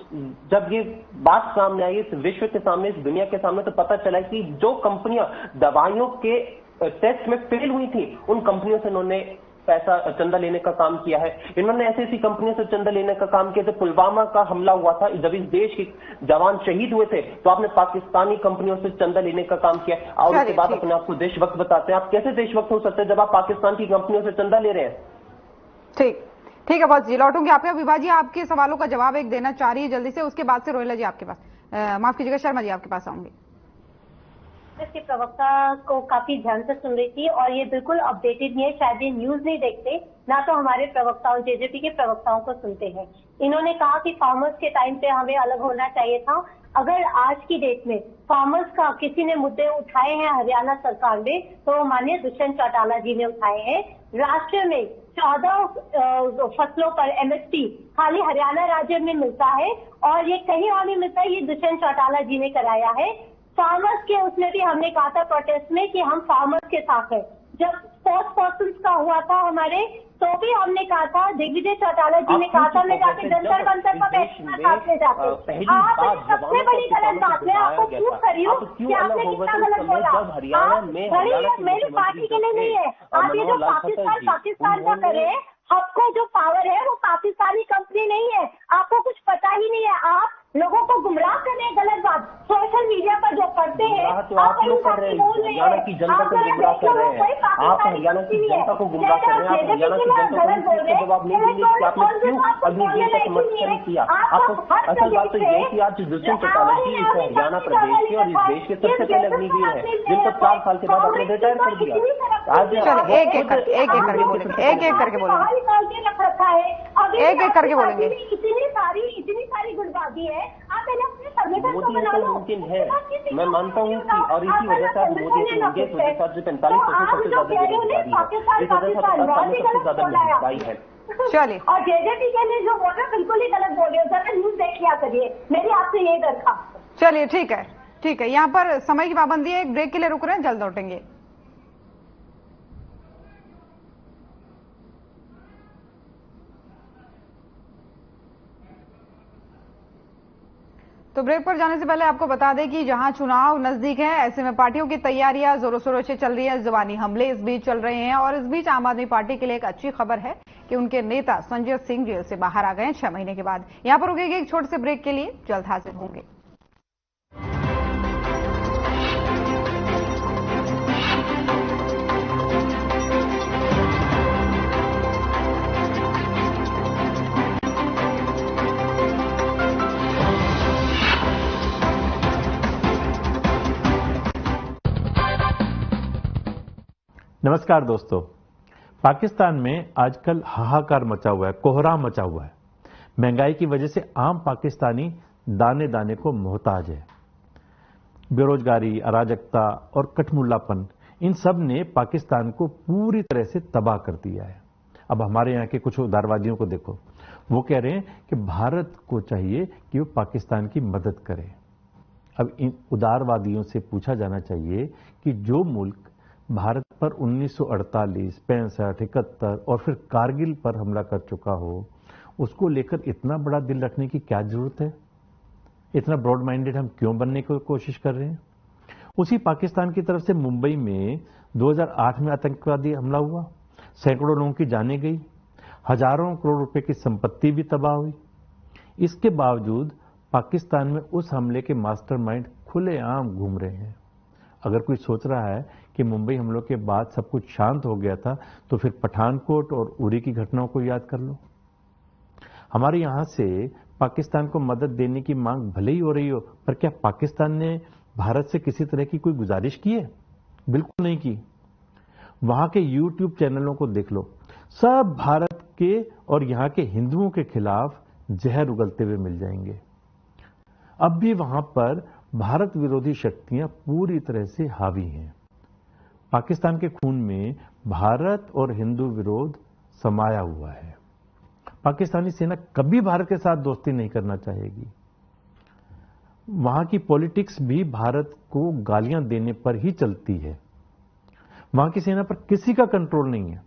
जब ये बात सामने आई इस विश्व के सामने, इस दुनिया के सामने, तो पता चला कि जो कंपनियां दवाइयों के टेस्ट में फेल हुई थी उन कंपनियों से इन्होंने पैसा चंदा लेने का काम किया है। इन्होंने ऐसी ऐसी कंपनियों से चंदा लेने का काम किया। जब पुलवामा का हमला हुआ था, जब इस देश के जवान शहीद हुए थे, तो आपने पाकिस्तानी कंपनियों से चंदा लेने का काम किया और उसके बाद अपने आपको देशभक्त बताते हैं। आप कैसे देशभक्त हो सकते हैं जब आप पाकिस्तान की कंपनियों से चंदा ले रहे हैं? ठीक है बॉस जी, लौटूंगी आपके। विभा जी आपके सवालों का जवाब एक देना चाह रही है जल्दी से, उसके बाद से रोहिला जी आपके पास, माफ कीजिएगा शर्मा जी आपके पास आऊंगी। के प्रवक्ता को काफी ध्यान से सुन रही थी और ये बिल्कुल अपडेटेड नहीं है, शायद ये न्यूज नहीं देखते, ना तो हमारे प्रवक्ताओं जेजेपी के प्रवक्ताओं को सुनते हैं। इन्होंने कहा कि फार्मर्स के टाइम पे हमें अलग होना चाहिए था। अगर आज की डेट में फार्मर्स का किसी ने मुद्दे उठाए हैं हरियाणा सरकार में, तो माननीय दुष्यंत चौटाला जी ने उठाए हैं। राष्ट्र में 14 फसलों पर एमएसपी खाली हरियाणा राज्य में मिलता है और ये कहीं और नहीं मिलता, ये दुष्यंत चौटाला जी ने कराया है। फार्मर्स के उसमें भी हमने कहा था प्रोटेस्ट में कि हम फार्मर्स के साथ हैं। जब स्पोर्ट्स पर्सन का हुआ था हमारे, तो भी हमने कहा था, दिग्विजय चौटाला जी ने कहा था मैं जाके जंतर मंतर पर बैठना साथ में जाते। आप सबसे बड़ी गलत बात मैं आपको प्रूव करी हूँ कि आपने कितना गलत बोला। मेरी पार्टी के लिए नहीं है, आप ये जो पाकिस्तान का करे, आपको जो पावर है वो पाकिस्तानी कंपनी नहीं है, आपको कुछ पता ही नहीं है। आप लोगों को गुमराह कर रहे हैं, गलत बात सोशल मीडिया पर जो करते हैं, तो आप लोग कर रहे हैं, हरियाणा की जनता को गुमराह कर रहे हैं। आप हरियाणा की जनता को गुमराह कर रहे हैं। आप हरियाणा की जनता को जवाब नहीं देंगे कि आपने क्यों अग्निवीर का समर्थन किया। आपको असल बात तो ये कि आज दुष्यंत चौटाला जी इस हरियाणा प्रदेश के और इस देश के सबसे पहले अग्निवीर है, जिनको 4 साल के बाद आपने रिटायर कर दिया। आज एक एक करके बोलेंगे, एक एक करके बोलेंगे। इतनी सारी गुटबाजी है, आप पहले अपने संगठन को मोदी बना तो लो। मुमकिन है, मैं मानता हूँ कि और इसी वजह से आप मोदी से होंगे, इस वजह से आज 45% सबसे ज्यादा बेरोजगारी है, इस वजह से पाकिस्तान में सबसे ज्यादा महंगाई है। चलिए, और जेजेपी के लिए जो बोल रहे बिल्कुल ही गलत बोल रहे हो, जरा न्यूज देख लिया करिए, मेरी आपसे यही दरखास्त। चलिए ठीक है, यहाँ पर समय की पाबंदी है, एक ब्रेक के लिए रुक रहे हैं, जल्द लौटेंगे। तो ब्रेक पर जाने से पहले आपको बता दें कि जहां चुनाव नजदीक है, ऐसे में पार्टियों की तैयारियां जोरों शोरों से चल रही है। जुबानी हमले इस बीच चल रहे हैं और इस बीच आम आदमी पार्टी के लिए एक अच्छी खबर है कि उनके नेता संजय सिंह जेल से बाहर आ गए 6 महीने के बाद। यहां पर रुकेंगे एक छोटे से ब्रेक के लिए, जल्द हाजिर होंगे। नमस्कार दोस्तों, पाकिस्तान में आजकल हाहाकार मचा हुआ है, कोहराम मचा हुआ है। महंगाई की वजह से आम पाकिस्तानी दाने दाने को मोहताज है। बेरोजगारी, अराजकता और कठमुल्लापन, इन सब ने पाकिस्तान को पूरी तरह से तबाह कर दिया है। अब हमारे यहाँ के कुछ उदारवादियों को देखो, वो कह रहे हैं कि भारत को चाहिए कि वो पाकिस्तान की मदद करे। अब इन उदारवादियों से पूछा जाना चाहिए कि जो मुल्क भारत पर 1948, 65, 71 और फिर कारगिल पर हमला कर चुका हो, उसको लेकर इतना बड़ा दिल रखने की क्या जरूरत है? इतना ब्रॉड माइंडेड हम क्यों बनने की कोशिश कर रहे हैं? उसी पाकिस्तान की तरफ से मुंबई में 2008 में आतंकवादी हमला हुआ, सैकड़ों लोगों की जानें गई, हजारों करोड़ रुपए की संपत्ति भी तबाह हुई। इसके बावजूद पाकिस्तान में उस हमले के मास्टरमाइंड खुलेआम घूम रहे हैं। अगर कोई सोच रहा है कि मुंबई हमलों के बाद सब कुछ शांत हो गया था, तो फिर पठानकोट और उरी की घटनाओं को याद कर लो। हमारे यहां से पाकिस्तान को मदद देने की मांग भले ही हो रही हो, पर क्या पाकिस्तान ने भारत से किसी तरह की कोई गुजारिश की है? बिल्कुल नहीं की। वहां के YouTube चैनलों को देख लो, सब भारत के और यहां के हिंदुओं के खिलाफ जहर उगलते हुए मिल जाएंगे। अब भी वहां पर भारत विरोधी शक्तियां पूरी तरह से हावी हैं। पाकिस्तान के खून में भारत और हिंदू विरोध समाया हुआ है। पाकिस्तानी सेना कभी भारत के साथ दोस्ती नहीं करना चाहेगी। वहां की पॉलिटिक्स भी भारत को गालियां देने पर ही चलती है। वहां की सेना पर किसी का कंट्रोल नहीं है।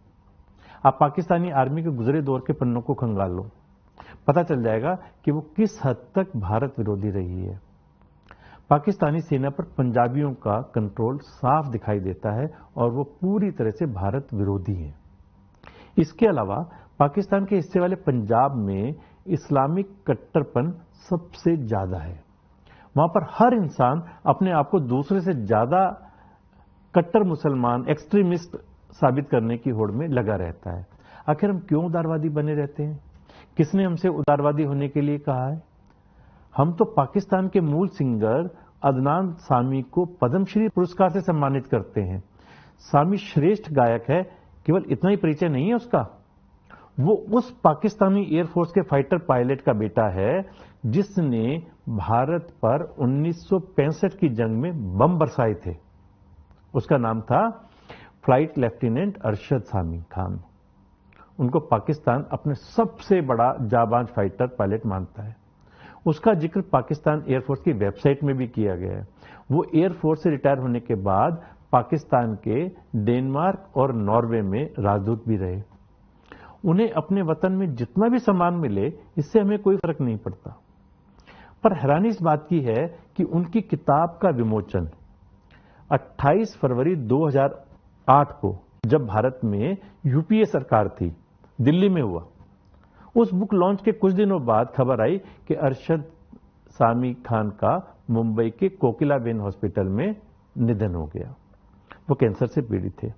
आप पाकिस्तानी आर्मी के गुजरे दौर के पन्नों को खंगाल लो, पता चल जाएगा कि वो किस हद तक भारत विरोधी रही है। पाकिस्तानी सेना पर पंजाबियों का कंट्रोल साफ दिखाई देता है और वो पूरी तरह से भारत विरोधी है। इसके अलावा पाकिस्तान के हिस्से वाले पंजाब में इस्लामिक कट्टरपन सबसे ज्यादा है। वहां पर हर इंसान अपने आप को दूसरे से ज्यादा कट्टर मुसलमान, एक्सट्रीमिस्ट साबित करने की होड़ में लगा रहता है। आखिर हम क्यों उदारवादी बने रहते हैं? किसने हमसे उदारवादी होने के लिए कहा है? हम तो पाकिस्तान के मूल सिंगर अदनान सामी को पद्मश्री पुरस्कार से सम्मानित करते हैं। सामी श्रेष्ठ गायक है, केवल इतना ही परिचय नहीं है उसका। वो उस पाकिस्तानी एयरफोर्स के फाइटर पायलट का बेटा है जिसने भारत पर 1965 की जंग में बम बरसाए थे। उसका नाम था फ्लाइट लेफ्टिनेंट अरशद सामी खान। उनको पाकिस्तान अपने सबसे बड़ा जाबाज फाइटर पायलट मानता है। उसका जिक्र पाकिस्तान एयरफोर्स की वेबसाइट में भी किया गया है। वो एयरफोर्स से रिटायर होने के बाद पाकिस्तान के डेनमार्क और नॉर्वे में राजदूत भी रहे। उन्हें अपने वतन में जितना भी सम्मान मिले, इससे हमें कोई फर्क नहीं पड़ता। पर हैरानी इस बात की है कि उनकी किताब का विमोचन 28 फरवरी 2008 को, जब भारत में यूपीए सरकार थी, दिल्ली में हुआ। उस बुक लॉन्च के कुछ दिनों बाद खबर आई कि अरशद सामी खान का मुंबई के कोकिलाबेन हॉस्पिटल में निधन हो गया। वो कैंसर से पीड़ित थे।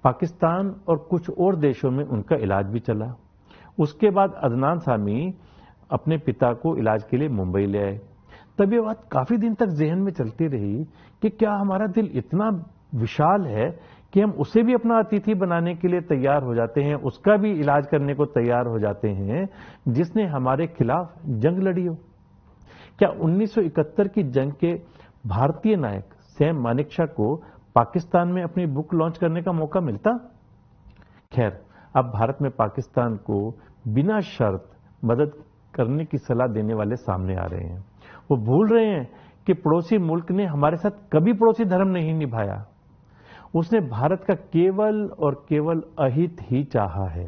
पाकिस्तान और कुछ और देशों में उनका इलाज भी चला। उसके बाद अदनान सामी अपने पिता को इलाज के लिए मुंबई ले आए। तब ये बात काफी दिन तक जहन में चलती रही कि क्या हमारा दिल इतना विशाल है कि हम उसे भी अपना अतिथि बनाने के लिए तैयार हो जाते हैं, उसका भी इलाज करने को तैयार हो जाते हैं जिसने हमारे खिलाफ जंग लड़ी हो। क्या 1971 की जंग के भारतीय नायक सैम मानेकशॉ को पाकिस्तान में अपनी बुक लॉन्च करने का मौका मिलता? खैर, अब भारत में पाकिस्तान को बिना शर्त मदद करने की सलाह देने वाले सामने आ रहे हैं। वो भूल रहे हैं कि पड़ोसी मुल्क ने हमारे साथ कभी पड़ोसी धर्म नहीं निभाया। उसने भारत का केवल और केवल अहित ही चाहा है।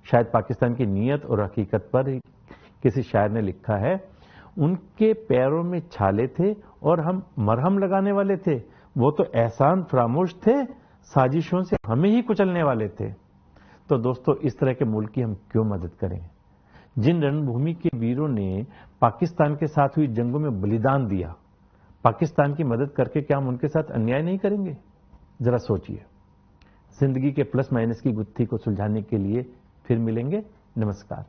शायद पाकिस्तान की नीयत और हकीकत पर ही किसी शायर ने लिखा है, उनके पैरों में छाले थे और हम मरहम लगाने वाले थे। वो तो एहसान फरामोश थे, साजिशों से हमें ही कुचलने वाले थे। तो दोस्तों, इस तरह के मुल्क की हम क्यों मदद करें? जिन रणभूमि के वीरों ने पाकिस्तान के साथ हुई जंगों में बलिदान दिया, पाकिस्तान की मदद करके क्या हम उनके साथ अन्याय नहीं करेंगे? जरा सोचिए। जिंदगी के प्लस माइनस की गुत्थी को सुलझाने के लिए फिर मिलेंगे। नमस्कार।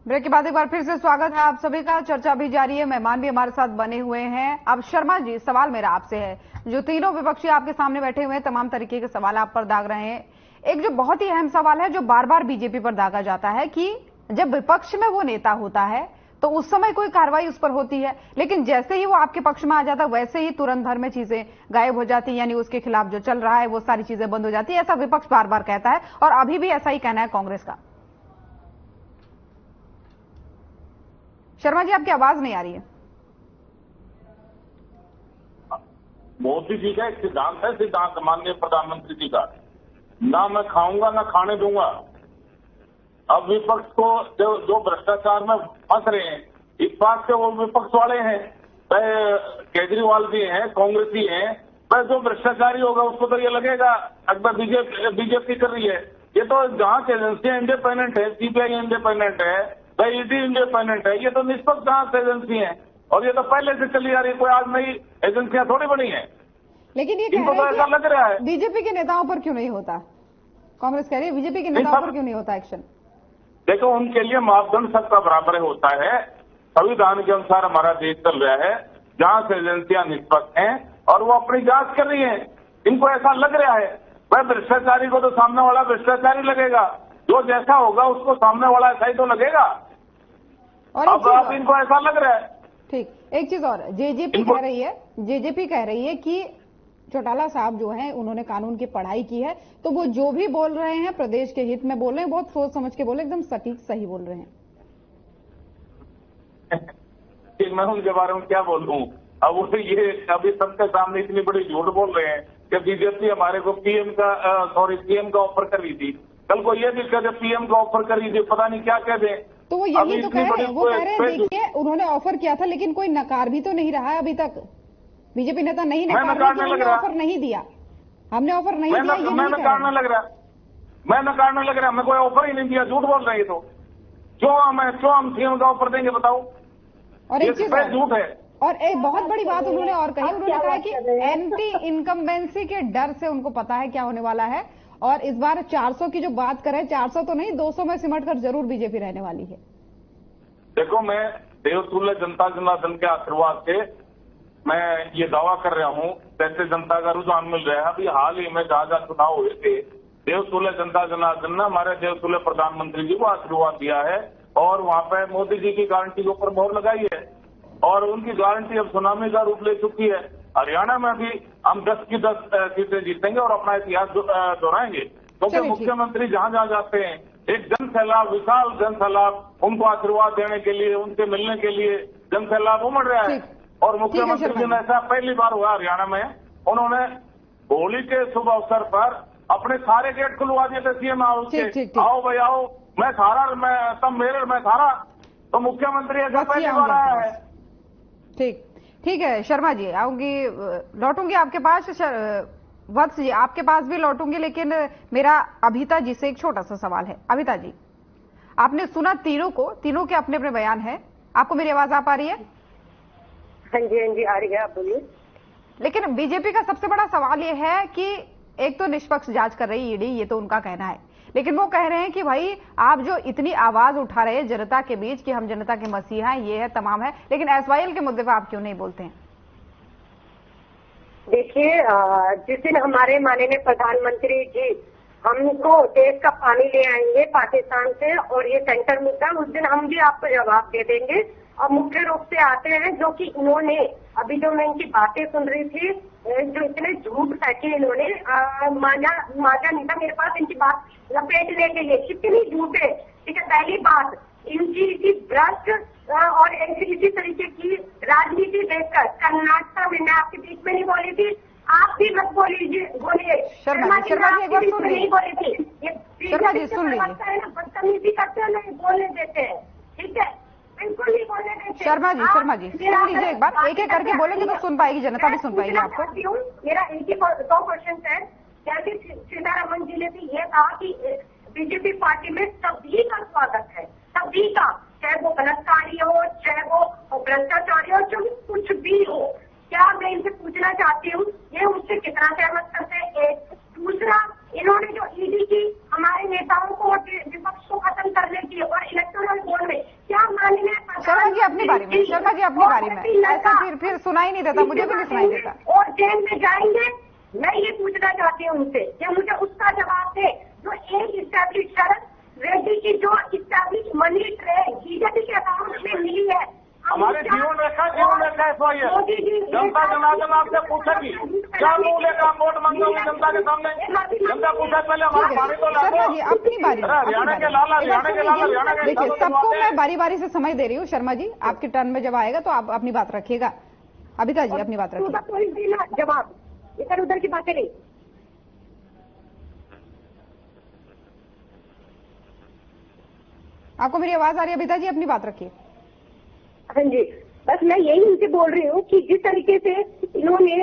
ब्रेक के बाद एक बार फिर से स्वागत है आप सभी का। चर्चा भी जारी है, मेहमान भी हमारे साथ बने हुए हैं। अब शर्मा जी, सवाल मेरा आपसे है, जो तीनों विपक्षी आपके सामने बैठे हुए हैं, तमाम तरीके के सवाल आप पर दाग रहे हैं। एक जो बहुत ही अहम सवाल है, जो बार बार बीजेपी पर दागा जाता है कि जब विपक्ष में वो नेता होता है तो उस समय कोई कार्रवाई उस पर होती है, लेकिन जैसे ही वो आपके पक्ष में आ जाता है वैसे ही तुरंत भर में चीजें गायब हो जाती है, यानी उसके खिलाफ जो चल रहा है वो सारी चीजें बंद हो जाती है। ऐसा विपक्ष बार बार कहता है और अभी भी ऐसा ही कहना है कांग्रेस का। शर्मा जी, आपकी आवाज नहीं आ रही है। मोदी जी का एक सिद्धांत है, सिद्धांत माननीय प्रधानमंत्री जी का, ना मैं खाऊंगा ना खाने दूंगा। अब विपक्ष को जो भ्रष्टाचार में फंस रहे हैं, इस बात से वो विपक्ष वाले हैं, चाहे केजरीवाल जी हैं, कांग्रेसी हैं, वह जो भ्रष्टाचारी होगा उसको तो ये लगेगा अगर बीजेपी कर रही है। ये तो जांच एजेंसियां इंडिपेंडेंट है, सीबीआई इंडिपेंडेंट है, ईडी इंडिपेंडेंट है, ये तो निष्पक्ष जांच एजेंसी है और ये तो पहले से चली आ रही है, कोई आज नई एजेंसियां थोड़ी बनी है। लेकिन ये इनको तो ऐसा लग रहा है बीजेपी के नेताओं पर क्यों नहीं होता? कांग्रेस कह रही है बीजेपी के नेताओं पर क्यों नहीं होता एक्शन? देखो, उनके लिए मापदंड सबका बराबर होता है। संविधान के अनुसार हमारा देश चल रहा है, जांच एजेंसियां निष्पक्ष हैं और वो अपनी जांच कर रही हैं। इनको ऐसा लग रहा है, वह भ्रष्टाचारी को तो सामने वाला भ्रष्टाचारी लगेगा, जो जैसा होगा उसको सामने वाला ऐसा ही तो लगेगा। और अब इनको ऐसा लग रहा है। ठीक, एक चीज और, जेजेपी कह रही है कि चौटाला साहब जो हैं उन्होंने कानून की पढ़ाई की है, तो वो जो भी बोल रहे हैं प्रदेश के हित में बोल रहे हैं, बहुत सोच समझ के बोले, एकदम सटीक सही बोल रहे हैं। मैं उनके बारे में क्या बोलूं? अब वो ये अभी सबके सामने इतनी बड़ी झूठ बोल रहे हैं कि बीजेपी हमारे को सीएम का ऑफर कर रही थी, कल को ये भी कहते पीएम का ऑफर कर रही थी, पता नहीं क्या कह दें। तो वो यही तो कह रहे हैं, वो कह रहे हैं देखिए उन्होंने ऑफर किया था लेकिन कोई नकार भी तो नहीं रहा है अभी तक। बीजेपी नेता नहीं नकार रहे कि हमने ऑफर नहीं दिया, हमने ऑफर नहीं दिया, ये मैं नकारने लग रहा, मैं कोई ऑफर ही नहीं दिया, झूठ बोल रहे हैं। तो क्यों हम सीएम का ऑफर देंगे बताओ? और एक चीज झूठ है। और एक बहुत बड़ी बात उन्होंने और कही, उन्होंने कहा कि एंटी इनकम्बेंसी के डर से उनको पता है क्या होने वाला है, और इस बार 400 की जो बात करें, 400 तो नहीं 200 में सिमट कर जरूर बीजेपी रहने वाली है। देखो, मैं देवतुल्य जनता जनार्दन के आशीर्वाद से मैं ये दावा कर रहा हूँ, जैसे जनता का रुझान मिल रहा है। अभी हाल ही में जहां चुनाव हुए थे, देवतुल्य जनता जनार्दन ने हमारे देवतुल्य प्रधानमंत्री जी को आशीर्वाद दिया है और वहां पे मोदी जी की गारंटी के ऊपर मोहर लगाई है और उनकी गारंटी अब सुनामी का रूप ले चुकी है। हरियाणा में भी हम 10 की 10 सीटें जीतेंगे और अपना इतिहास दोहराएंगे, क्योंकि मुख्यमंत्री जहां जहां जाते हैं एक जन सैलाब, विशाल जन सैलाब उनको आशीर्वाद देने के लिए, उनसे मिलने के लिए जन सैलाब उमड़ रहा है। और मुख्यमंत्री जी ने ऐसा पहली बार हुआ हरियाणा में, उन्होंने होली के शुभ अवसर पर अपने सारे गेट खुलवा दिए थे सीएम हाउस के, आओ भाई आओ, मैं सारा, मैं तब मेरे मैं सारा। तो मुख्यमंत्री ऐसा पहली बार आया है। ठीक है शर्मा जी, आऊंगी, लौटूंगी आपके पास। वत्स जी आपके पास भी लौटूंगी, लेकिन मेरा अभिता जी से एक छोटा सा सवाल है। अभिता जी, आपने सुना तीनों के अपने अपने बयान है, आपको मेरी आवाज आ पा रही है? हाँ जी आ रही है, आप बोलिए। लेकिन बीजेपी का सबसे बड़ा सवाल यह है कि एक तो निष्पक्ष जांच कर रही ईडी, ये तो उनका कहना है, लेकिन वो कह रहे हैं कि भाई आप जो इतनी आवाज उठा रहे हैं जनता के बीच कि हम जनता के मसीहा हैं, ये है तमाम है, लेकिन एसवाईएल के मुद्दे पर आप क्यों नहीं बोलते हैं? देखिए, जिस दिन हमारे माननीय प्रधानमंत्री जी हमको देश का पानी ले आएंगे पाकिस्तान से और ये सेंटर मुद्दा, उस दिन हम भी आपको जवाब दे देंगे। और मुख्य रूप से आते हैं जो कि इन्होंने अभी जो मैं इनकी बातें सुन रही थी, जो इतने झूठ फैके इन्होंने, माजा नहीं था मेरे पास इनकी बात लपेटने के लिए, कितनी झूठ है। ठीक है, पहली बात इनकी भ्रष्ट और इसी तरीके की राजनीति देखकर कर्नाटक में, मैं आपके बीच में नहीं बोली थी, आप भी मत बोलिए शर्मा जी एक बार सुन नहीं बोली थी। शर्मा जी सुन लीजिए, बदतमीजी करते हैं, नहीं बोलने देते हैं। ठीक है, बिल्कुल नहीं बोलने देते। शर्मा जी सुन लीजिए एक बार, एक एक करके बोलेंगे तो सुन पाएगी जनता, भी सुन पाएगी आपको। मेरा एक ही 2 क्वेश्चन है। जैसे सीतारमन जी ने भी ये कहा कि बीजेपी पार्टी में सभी का स्वागत है, सभी का, चाहे वो बलात्कारी हो, चाहे वो भ्रष्टाचारी हो, चाहे कुछ भी हो। क्या मैं इनसे पूछना चाहती हूँ, ये मुझसे कितना सहमत करते हैं? एक दूसरा, इन्होंने जो ईडी की हमारे नेताओं को और विपक्ष को खत्म करने की और इलेक्टोरल बॉन्ड में क्या मानने? शर्मा जी अपनी बारी में, शर्मा जी अपनी बारी में, ऐसा फिर सुनाई नहीं देता, मुझे भी नहीं सुनाई देता। और जेल में जाएंगे, मैं ये पूछना चाहती हूँ उनसे कि मुझे उसका जवाब दे। जो एक इस्टेब्लिश शरद रेड्डी की जो इस्टेब्लिश मनी ट्रेन बीजेपी के अकाउंट में मिली है, हमारे जीवन रेखा जनता जनार्दन आपसे पूछेगी क्या मुंह लेकर वोट मांगोगे जनता के सामने? जनता पूछे पहले हमारा पानी तो शर्मा जी अपनी बारी, हरियाणा के लाल, हरियाणा के लाल, हरियाणा के। देखिए सबको मैं बारी बारी से समय दे रही हूँ। शर्मा जी आपके टर्न में जब आएगा तो आप अपनी बात रखिएगा। अभिता जी अपनी बात रखिए। जवाब इधर उधर की बातें नहीं। आपको मेरी आवाज आ रही है अभिता जी? अपनी बात रखिए। हाँ जी, बस मैं यही उनसे बोल रही हूँ कि जिस तरीके से इन्होंने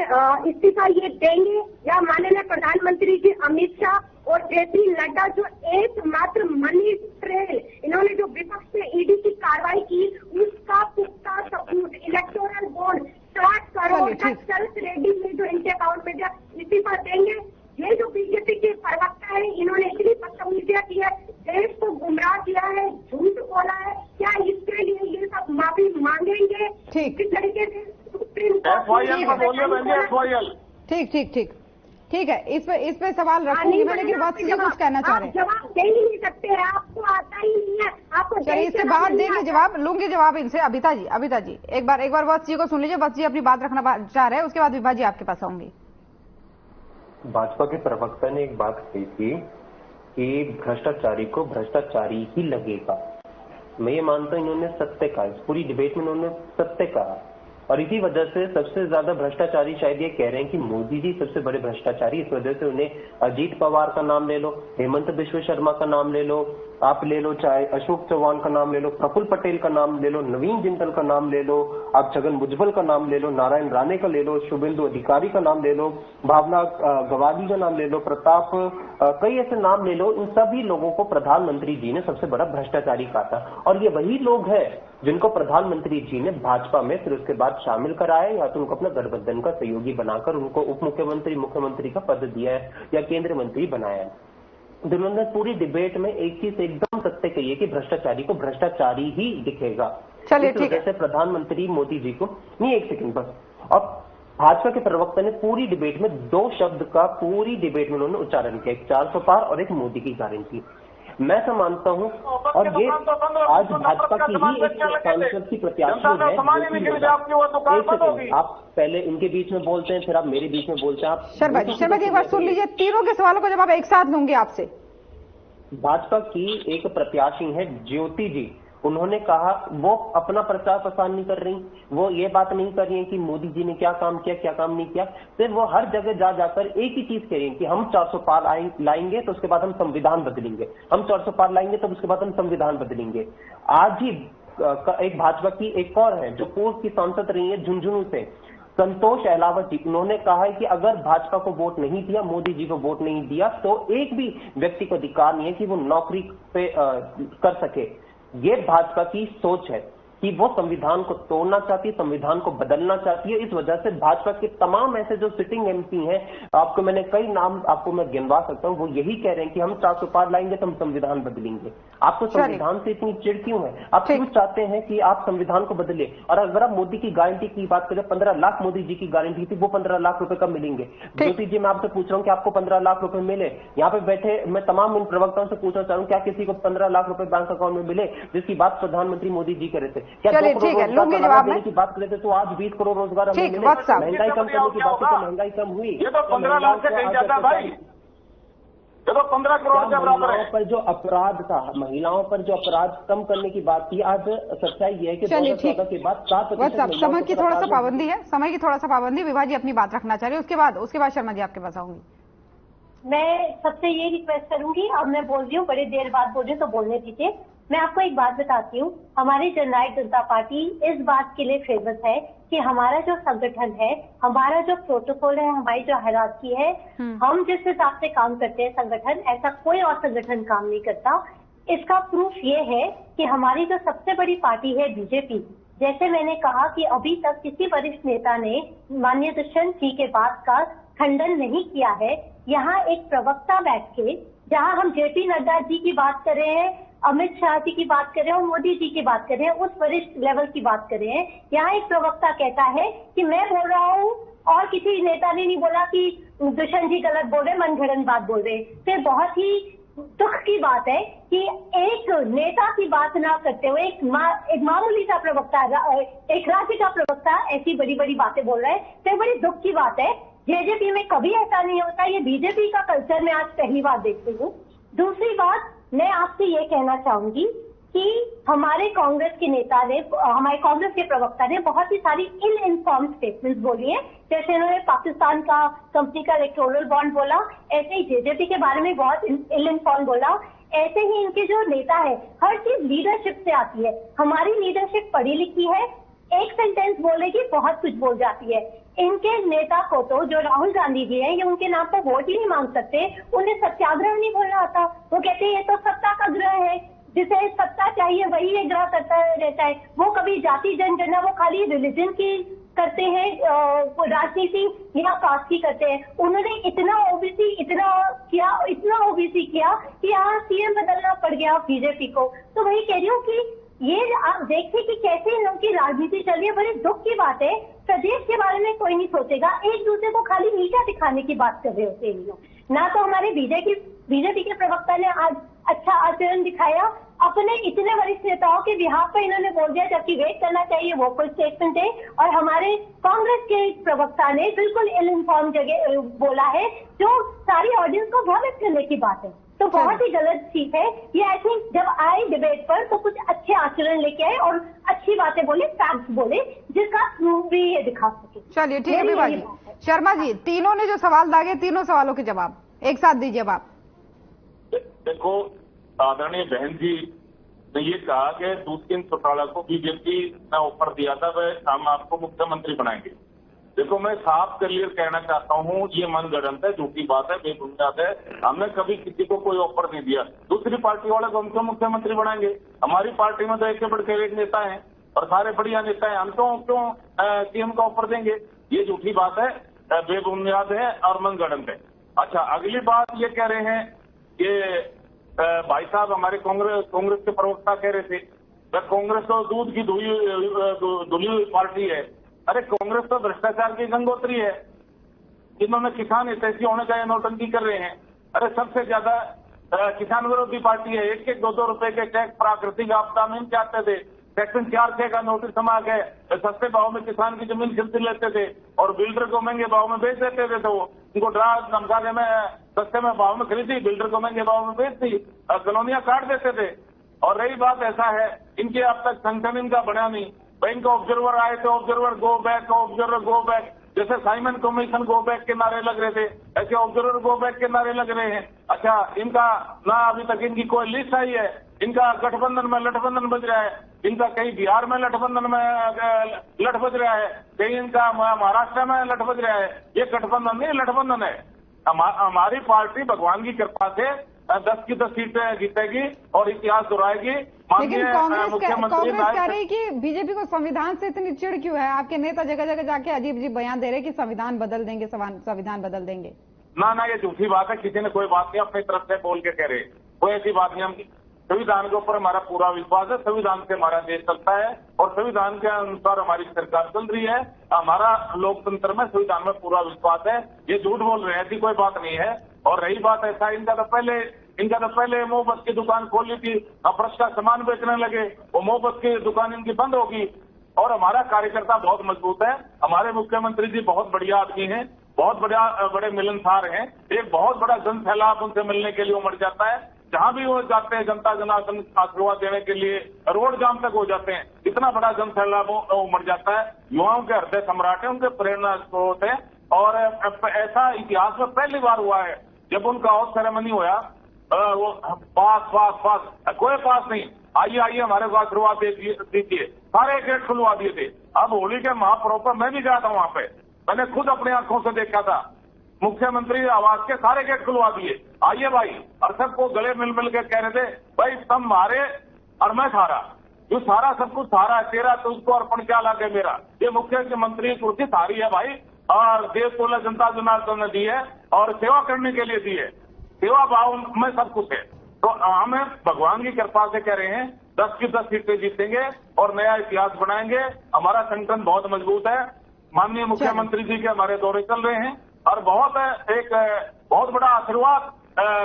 इस्तीफा ये देंगे या माननीय प्रधानमंत्री जी अमित शाह और जेपी नड्डा जो एकमात्र मनी ट्रेल इन्होंने जो विपक्ष में ईडी की कार्रवाई की, उसका पुख्ता सबूत इलेक्टोरल बॉन्ड 60 करोड़ का शरद रेड्डी ने जो इनके अकाउंट में इस्तीफा देंगे। ये जो बीजेपी के प्रवक्ता है, इन्होंने इतनी है, देश को गुमराह किया है, झूठ बोला है, क्या इसके लिए ये सब माफी मांगेंगे? ठीक। किस तरीके से सुप्रीम FYL को बोलिए बहन, FYL। ठीक है, इस पे सवाल रखूंगी मैं, लेकिन वत्स जी कुछ कहना चाह रहे हैं। जवाब दे ही नहीं सकते हैं, आपको आता ही नहीं है, आपको। चलिए, इसके बाद देंगे जवाब, लूंगी जवाब इनसे। अबिता जी एक बार वत्स जी को सुन लीजिए। वत्स जी अपनी बात रखना चाह रहे हैं, उसके बाद विभा जी आपके पास आऊंगी। भाजपा के प्रवक्ता ने एक बात कही थी कि भ्रष्टाचारी को भ्रष्टाचारी ही लगेगा। मैं ये मानता हूं इन्होंने सत्य कहा, इस पूरी डिबेट में इन्होंने सत्य कहा, और इसी वजह से सबसे ज्यादा भ्रष्टाचारी शायद ये कह रहे हैं कि मोदी जी सबसे बड़े भ्रष्टाचारी। इस वजह से उन्हें अजीत पवार का नाम ले लो, हेमंत बिश्व शर्मा का नाम ले लो, आप ले लो चाहे अशोक चौहान का नाम ले लो, प्रफुल्ल पटेल का नाम ले लो, नवीन जिंदल का नाम ले लो, आप छगन भुजबल का नाम ले लो, नारायण राणे का ले लो, शुभेंदु अधिकारी का नाम ले लो, भावना गवादी का नाम ले लो, प्रताप, कई ऐसे नाम ले लो। इन सभी लोगों को प्रधानमंत्री जी ने सबसे बड़ा भ्रष्टाचारी कहा था, और ये वही लोग हैं जिनको प्रधानमंत्री जी ने भाजपा में फिर उसके बाद शामिल कराया, या तो उनको अपना गठबंधन का सहयोगी बनाकर उनको उप मुख्यमंत्री, मुख्यमंत्री का पद दिया है, या केंद्रीय मंत्री बनाया है। उन्होंने पूरी डिबेट में एक चीज एकदम सत्य कही है कि भ्रष्टाचारी को भ्रष्टाचारी ही दिखेगा। चलिए, ठीक है। जैसे प्रधानमंत्री मोदी जी को नहीं, एक सेकंड बस, और भाजपा के प्रवक्ता ने पूरी डिबेट में दो शब्द का पूरी डिबेट में उन्होंने उच्चारण किया, एक 400 पार और एक मोदी की गारंटी। मैं तो मानता हूं, और ये आज भाजपा की ही एक सांसद की प्रत्याशी है। आप पहले इनके बीच में बोलते हैं, फिर आप मेरे बीच में बोलते हैं। आप शर्मा जी एक बार सुन लीजिए, तीनों के सवालों का जवाब एक साथ लूंगी आपसे। भाजपा की एक प्रत्याशी है ज्योति जी, उन्होंने कहा वो अपना प्रचार प्रसार नहीं कर रही, वो ये बात नहीं कर रही है कि मोदी जी ने क्या काम किया, क्या काम नहीं किया, सिर्फ वो हर जगह जा जाकर एक ही चीज कह रही है कि हम 400 पार लाएंगे तो उसके बाद हम संविधान बदलेंगे, हम 400 पार लाएंगे तो उसके बाद हम संविधान बदलेंगे। आज ही एक भाजपा की एक और है जो पूर्व की सांसद रही है झुंझुनू से, संतोष अहलावत जी, उन्होंने कहा है कि अगर भाजपा को वोट नहीं दिया, मोदी जी को वोट नहीं दिया, तो एक भी व्यक्ति को अधिकार नहीं है कि वो नौकरी पे कर सके। ये भाजपा की सोच है कि वो संविधान को तोड़ना चाहती है, संविधान को बदलना चाहती है। इस वजह से भाजपा के तमाम ऐसे जो सिटिंग एमपी हैं, आपको मैंने कई नाम आपको मैं गिनवा सकता हूं, वो यही कह रहे हैं कि हम 400 पार लाएंगे तो हम संविधान बदलेंगे। आपको संविधान से इतनी चिढ़ क्यों है? आप क्यों चाहते हैं कि आप संविधान को बदले? और अगर आप मोदी की गारंटी की बात करें, 15 लाख मोदी जी की गारंटी थी, वो 15 लाख रुपए कब मिलेंगे? ज्योति जी, मैं आपसे पूछ रहा हूँ कि आपको 15 लाख रुपए मिले? यहाँ पे बैठे मैं तमाम उन प्रवक्ताओं से पूछना चाह रहा हूँ, क्या किसी को 15 लाख रुपए बैंक अकाउंट में मिले जिसकी बात प्रधानमंत्री मोदी जी कर रहे थे? क्या लूंगी जवाब में की बात करें तो आज 20 करोड़ रोजगार हमें मिले। महंगाई कम करने की बात तो महंगाई कम हुई, ये तो 15 लाख से कहीं ज्यादा भाई, ये तो 15 करोड़ के बराबर है। पर जो अपराध था, महिलाओं पर जो अपराध कम करने की बात थी, आज सच्चाई ये है कि 2014 के बाद 7% समय की थोड़ा सा पाबंदी है, समय की थोड़ा सा पाबंदी। विभा जी अपनी बात रखना चाह रही है, उसके बाद शर्मा जी आपके पास आऊंगी। मैं सबसे ये रिक्वेस्ट करूंगी, अब मैं बोल रही हूँ, बड़ी देर बाद बोल रही हूँ तो बोलने दीजिए। मैं आपको एक बात बताती हूँ, हमारी जननायक जनता पार्टी इस बात के लिए फेमस है कि हमारा जो संगठन है, हमारा जो प्रोटोकॉल है, हमारी जो हायरार्की है, हम जिस हिसाब से काम करते हैं संगठन, ऐसा कोई और संगठन काम नहीं करता। इसका प्रूफ ये है कि हमारी जो सबसे बड़ी पार्टी है बीजेपी, जैसे मैंने कहा कि अभी तक किसी वरिष्ठ नेता ने माननीय दुष्यंत जी के बात का खंडन नहीं किया है। यहाँ एक प्रवक्ता बैठ के, जहाँ हम जेपी नड्डा जी की बात कर रहे हैं, अमित शाह जी की बात कर रहे हैं और मोदी जी की बात कर रहे हैं, उस वरिष्ठ लेवल की बात कर रहे हैं, यहाँ एक प्रवक्ता कहता है कि मैं बोल रहा हूँ और किसी नेता ने नहीं बोला कि दुष्यंत जी गलत बोल रहे, मनगढ़ंत बात बोल रहे। तो बहुत ही दुख की बात है कि एक नेता की बात ना करते हुए एक मामूली सा प्रवक्ता, एक राज्य का प्रवक्ता ऐसी बड़ी बड़ी बातें बोल रहा है, तो बड़ी दुख की बात है। जेजेपी में कभी ऐसा नहीं होता, ये बीजेपी का कल्चर मैं आज पहली बार देखती हूँ। दूसरी बात, मैं आपसे ये कहना चाहूंगी कि हमारे कांग्रेस के नेता ने, हमारे कांग्रेस के प्रवक्ता ने बहुत ही सारी इल इन्फॉर्म्ड स्टेटमेंट्स बोली है। जैसे उन्होंने पाकिस्तान का कंपनी का इलेक्टोरल बॉन्ड बोला, ऐसे ही जेजेपी के बारे में बहुत इल इन्फॉर्म बोला। ऐसे ही इनके जो नेता है, हर चीज लीडरशिप से आती है। हमारी लीडरशिप पढ़ी लिखी है, एक सेंटेंस बोलेगी बहुत कुछ बोल जाती है। इनके नेता को तो, जो राहुल गांधी जी हैं, ये उनके नाम पर वोट ही नहीं मांग सकते, उन्हें सत्याग्रह नहीं बोलना आता। वो कहते हैं ये तो सत्ता का ग्रह है, जिसे सत्ता चाहिए वही ये ग्रह करता रहता है। वो कभी जाति जनगणना, वो खाली रिलीजन की करते हैं राजनीति यहाँ कास्ट की करते हैं। उन्होंने इतना ओबीसी किया कि यहाँ सीएम बदलना पड़ गया बीजेपी को। तो वही कह रही हूँ कि ये आप देखिए कि कैसे इन लोगों की राजनीति चल रही है। बड़ी दुख की बात है, प्रदेश के बारे में कोई नहीं सोचेगा, एक दूसरे को खाली नीचा दिखाने की बात कर रहे होते हैं लोग। ना तो हमारे बीजेपी के प्रवक्ता ने आज अच्छा आचरण दिखाया, अपने इतने वरिष्ठ नेताओं के बिहाफ पर इन्होंने बोल दिया, जबकि वेट करना चाहिए, वोकल स्टेटमेंट है। और हमारे कांग्रेस के प्रवक्ता ने बिल्कुल इल इन्फॉर्म जगह बोला है, जो सारी ऑडियंस को भ्रमित करने की बात है। तो बहुत ही गलत चीज है ये। आई थिंक जब आए डिबेट पर तो कुछ अच्छे आचरण लेके आए और अच्छी बातें बोले, फैक्ट्स बोले, जिसका प्रूफ भी ये दिखा सके। चलिए ठीक है विभा जी। शर्मा जी, तीनों ने जो सवाल दागे, तीनों सवालों के जवाब एक साथ दीजिए। आप देखो, आदरणीय बहन जी ने ये कहा कि दूसरे चौटाला को बीजेपी ने ऑफर दिया था, वह हम आपको मुख्यमंत्री बनाएंगे। देखो, मैं साफ क्लियर कहना चाहता हूँ, ये मनगढ़ंत है, झूठी बात है, बेबुनियाद है। हमने कभी किसी को कोई ऑफर नहीं दिया। दूसरी पार्टी वाले को हमको मुख्यमंत्री बनाएंगे। हमारी पार्टी में तो एक के बढ़ के एक नेता है और सारे बढ़िया नेता है, हम तो क्यों सीएम का ऑफर देंगे? ये झूठी बात है, बेबुनियाद है और मनगढ़ंत है। अच्छा, अगली बात ये कह रहे हैं कि भाई साहब हमारे कांग्रेस के प्रवक्ता कह रहे थे कांग्रेस तो दूध की धुली हुई पार्टी है। अरे कांग्रेस तो भ्रष्टाचार की गंगोत्री है, जिन्होंने किसान हितैषी होने का नौटंकी कर रहे हैं। अरे सबसे ज्यादा किसान विरोधी पार्टी है। एक एक 2-2 रुपए के चेक प्राकृतिक आपदा में चाहते थे। सेक्शन 4(6) का नोटिस समा गए, सस्ते भाव में किसान की जमीन खरीद लेते थे और बिल्डर को महंगे भाव में बेच देते थे। तो उनको डरा धमका के में सस्ते में भाव में खरीदी, बिल्डर को महंगे भाव में बेच दी, कॉलोनियां काट देते थे। और रही बात ऐसा है, इनके अब तक संगठन इनका बना नहीं। बैंक ऑब्जर्वर आए थे, observer go back, observer go back. जैसे साइमन कमीशन गो बैक के नारे लग रहे थे, ऐसे ऑब्जर्वर गो बैक के नारे लग रहे हैं। अच्छा, इनका ना अभी तक इनकी कोई लिस्ट आई है। इनका गठबंधन में लठबंधन बज रहा है, इनका कहीं बिहार में लठबंधन में लठ बज रहा है, कहीं इनका महाराष्ट्र में लठ बज रहा है। ये गठबंधन नहीं, लठबंधन है। हमारी पार्टी भगवान की कृपा से 10 की 10 सीटें जीतेगी और इतिहास दोहराएगी। लेकिन कांग्रेस कह रही कि बीजेपी को संविधान से इतनी चिढ़ क्यों है? आपके नेता जगह जगह जाके अजीब अजीब बयान दे रहे कि संविधान बदल देंगे, संविधान बदल देंगे। ना, ये झूठी बात है। किसी ने कोई बात नहीं अपनी तरफ से बोल के कह रहे, कोई ऐसी बात नहीं। हम संविधान के ऊपर हमारा पूरा विश्वास है, संविधान से हमारा देश चलता है और संविधान के अनुसार हमारी सरकार चल रही है। हमारा लोकतंत्र में संविधान में पूरा विश्वास है। ये झूठ बोल रहे हैं, ऐसी कोई बात नहीं है। और रही बात ऐसा, इनका तो पहले मोहब्बत की दुकान खोल ली थी, अफरज का सामान बेचने लगे, वो मोहब्बत की दुकान इनकी बंद होगी। और हमारा कार्यकर्ता बहुत मजबूत है। हमारे मुख्यमंत्री जी बहुत बढ़िया आदमी हैं, बहुत बड़े मिलनसार हैं। एक बहुत बड़ा जन सैलाब उनसे मिलने के लिए उमड़ जाता है। जहां भी वो जाते हैं जनता जनार्दन आशीर्वाद देने के लिए रोड जाम तक हो जाते हैं। इतना बड़ा जन सैलाब उमड़ जाता है। युवाओं के हृदय सम्राट है, उनके प्रेरणा स्रोत है। और ऐसा इतिहास में पहली बार हुआ है जब उनका हाउस सेरेमनी होया, वो पास कोई पास नहीं, आइए हमारे को आशीर्वाद दीजिए, सारे गेट खुलवा दिए थे। अब होली के महापर्व पर मैं भी गया था, वहां पे मैंने खुद अपनी आंखों से देखा था। मुख्यमंत्री आवास के सारे गेट खुलवा दिए, आइए भाई। और सबको गले मिल के कह रहे थे, भाई तुम मारे और मैं सारा, जो सारा सब कुछ सारा है तेरा, तो उसको अर्पण क्या लागे मेरा। ये मुख्यमंत्री कुर्सी सारी है भाई, और देश को जनता जनार्दन ने दी है और सेवा करने के लिए दी है। सेवा भाव में सब कुछ है। तो हमें भगवान की कृपा से कह रहे हैं 10 की 10 सीटें जीतेंगे और नया इतिहास बनाएंगे। हमारा संगठन बहुत मजबूत है। माननीय मुख्यमंत्री जी के हमारे दौरे चल रहे हैं और बहुत बड़ा आशीर्वाद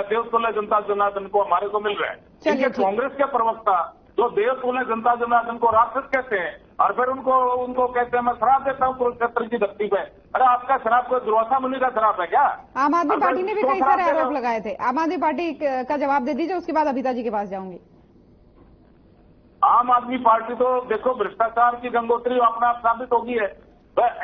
देश तुल्य जनता जनार्दन को हमारे को मिल रहा है। इनके कांग्रेस के प्रवक्ता जो देश तुल्य जनता जनार्दन को राक्षस कहते हैं और फिर उनको कहते हैं मैं शराब देता हूँ कुरुक्षेत्र की धरती पे। अरे आपका शराब कोई दुर्वासा मुनि का शराब है क्या? आम आदमी पार्टी ने भी कई सारे आरोप लगाए थे। आम आदमी पार्टी का जवाब दे दीजिए, उसके बाद अभिता जी के पास जाऊंगी। आम आदमी पार्टी तो देखो भ्रष्टाचार की गंगोत्री अपने आप साबित होगी है।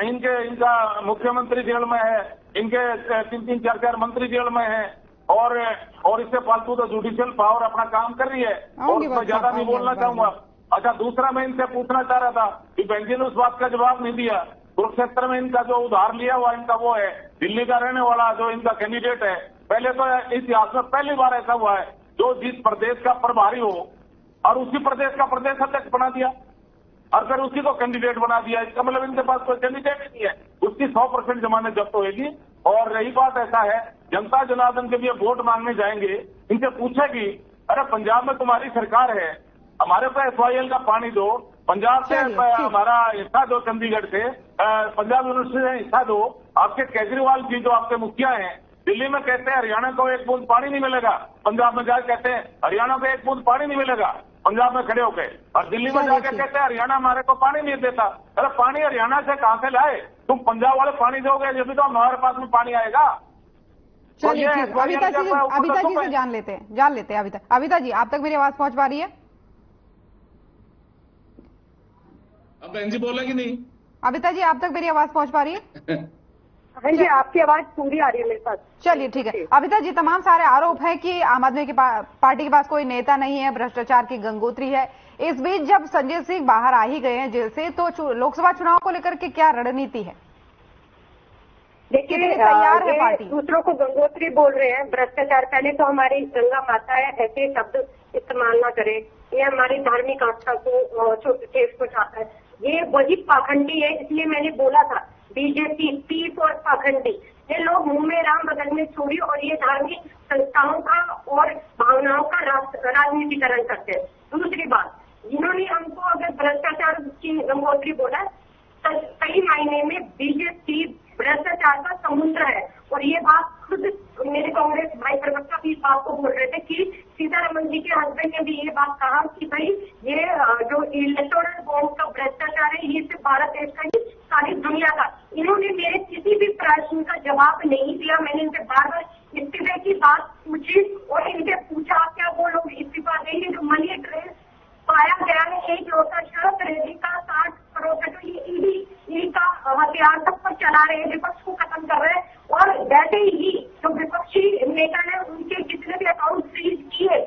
इनका मुख्यमंत्री जेल में है, इनके 3-3, 4-4 मंत्री जेल में है और इससे फालतू तो जुडिशियल पावर अपना काम कर रही है। और मैं ज्यादा नहीं बोलना चाहूंगा। अच्छा, दूसरा मैं इनसे पूछना चाह रहा था कि बैंक ने उस बात का जवाब नहीं दिया। कुरुक्षेत्र में इनका जो उधार लिया हुआ इनका वो है, दिल्ली का रहने वाला जो इनका कैंडिडेट है। पहले तो इतिहास में पहली बार ऐसा हुआ है जो जिस प्रदेश का प्रभारी हो और उसी प्रदेश का प्रदेश अध्यक्ष बना दिया। और फिर उसी को कैंडिडेट बना दिया। इसका मतलब इनके पास कोई कैंडिडेट ही नहीं है, उसकी 100% जमानत जब्त होगी। और रही बात, ऐसा है जनता जनार्दन के लिए वोट मांगने जाएंगे, इनसे पूछेगी अरे पंजाब में तुम्हारी सरकार है, हमारे पे SYL का पानी दो, पंजाब से हमारा हिस्सा दो, चंडीगढ़ से पंजाब यूनिवर्सिटी से हिस्सा दो। आपके केजरीवाल जी जो आपके मुखिया हैं, दिल्ली में कहते हैं हरियाणा को एक बूंद पानी नहीं मिलेगा, पंजाब में जाकर कहते हैं हरियाणा को एक बूंद पानी नहीं मिलेगा, पंजाब में खड़े होकर, और दिल्ली में जाकर कहते हैं हरियाणा हमारे को पानी नहीं देता। अरे पानी हरियाणा से कहां से लाए? तुम पंजाब वाले पानी दोगे जब भी तो हमारे पास में पानी आएगा। चलिए ठीक, अबिता जी से जान लेते हैं। अबिता जी, आप तक मेरी आवाज पहुंच पा रही है? अब बहन जी बोला कि नहीं? अबिता जी, आप तक मेरी आवाज पहुंच पा रही है? हाँ जी, आपकी आवाज पूरी आ रही है मेरे पास। चलिए ठीक है। अबिता जी, तमाम सारे आरोप हैं कि आम आदमी की पार्टी के पास कोई नेता नहीं है, भ्रष्टाचार की गंगोत्री है। इस बीच जब संजय सिंह बाहर आ ही गए हैं जेल से, तो लोकसभा चुनाव को लेकर के क्या रणनीति है? देखिए, तैयार है पार्टी? दूसरों को गंगोत्री बोल रहे हैं, भ्रष्टाचार। पहले तो हमारी गंगा माता है, ऐसे शब्द इस्तेमाल ना करें, ये हमारी धार्मिक आस्था को ठेस पहुंचाता है। ये वही पाखंडी है, इसलिए मैंने बोला था बीजेपी पीस और पाखंडी। ये लोग मुंह में राम बगल में चोरी और ये धार्मिक संस्थाओं का और भावनाओं का राजनीतिकरण करते हैं। दूसरी बात, जिन्होंने हमको अगर भ्रष्टाचार की गंगोत्री बोला, सही मायने में बीजेपी भ्रष्टाचार का समुद्र है। और ये बात खुद मेरे कांग्रेस भाई प्रवक्ता भी इस बात को बोल रहे थे कि सीतारमन जी के हस्बैंड ने भी ये बात कहा कि भाई ये जो इलेक्टोरल बॉन्ड का भ्रष्टाचार है, ये सिर्फ भारत देश का ही, सारी दुनिया का। इन्होंने मेरे किसी भी प्रश्न का जवाब नहीं दिया। मैंने इनसे बार बार इस्तीफे की बात पूछी और इनसे पूछा क्या वो लोग इस्तीफा देंगे। जो मनी ड्रेस पाया गया है, एक लोटा शरद रेड्डी का 60 करोड़ का, तो ये ईडी का हथियार तक पर चला रहे हैं, विपक्ष को खत्म कर रहे हैं। और वैसे ही जो विपक्षी नेता ने उनके जितने भी अकाउंट फ्रीज किए,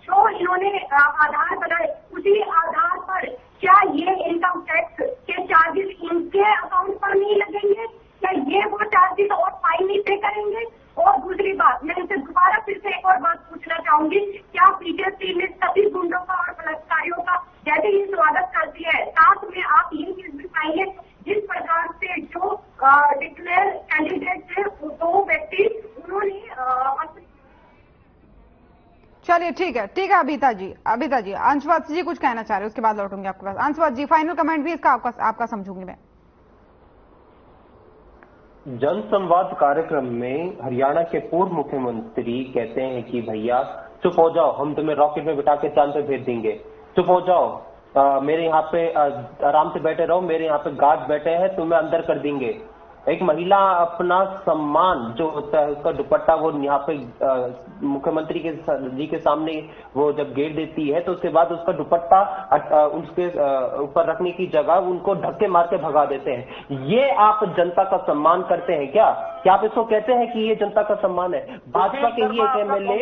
जो इन्होंने आधार बनाए, उसी आधार पर क्या ये इनकम टैक्स के चार्जेस इनके अकाउंट पर नहीं लगेंगे? क्या ये वो चार्जेस और फाइन नहीं पे करेंगे? और दूसरी बात, मैं इनसे दोबारा फिर से एक और बात पूछना चाहूंगी, क्या बीजेपी ने सभी गुंडों का और बलात्कारियों का जैसे ही स्वागत करती है, साथ में आप ये चीज भी पाएंगे जिस प्रकार से जो डिक्लेयर कैंडिडेट थे, दो व्यक्ति, उन्होंने चलिए ठीक है अबिता जी, अंशवत जी कुछ कहना चाह रहे हैं, उसके बाद लौटूंगी आपके पास। अंशवत जी, फाइनल कमेंट भी इसका आपका समझूंगी मैं। जन संवाद कार्यक्रम में हरियाणा के पूर्व मुख्यमंत्री कहते हैं कि भैया चुप हो जाओ, हम तुम्हें रॉकेट में बिठा के चांद पे भेज देंगे, चुप हो जाओ, मेरे यहाँ पे आराम से बैठे रहो, मेरे यहाँ पे गार्ड बैठे हैं, तुम्हें अंदर कर देंगे। एक महिला अपना सम्मान जो होता है उसका दुपट्टा वो यहाँ पे मुख्यमंत्री के जी के सामने वो जब गेर देती है तो उसके बाद उसका दुपट्टा उसके ऊपर रखने की जगह उनको धक्के मार के भगा देते हैं। ये आप जनता का सम्मान करते हैं क्या? क्या आप इसको कहते हैं कि ये जनता का सम्मान है? भाजपा के ही एक एमएलए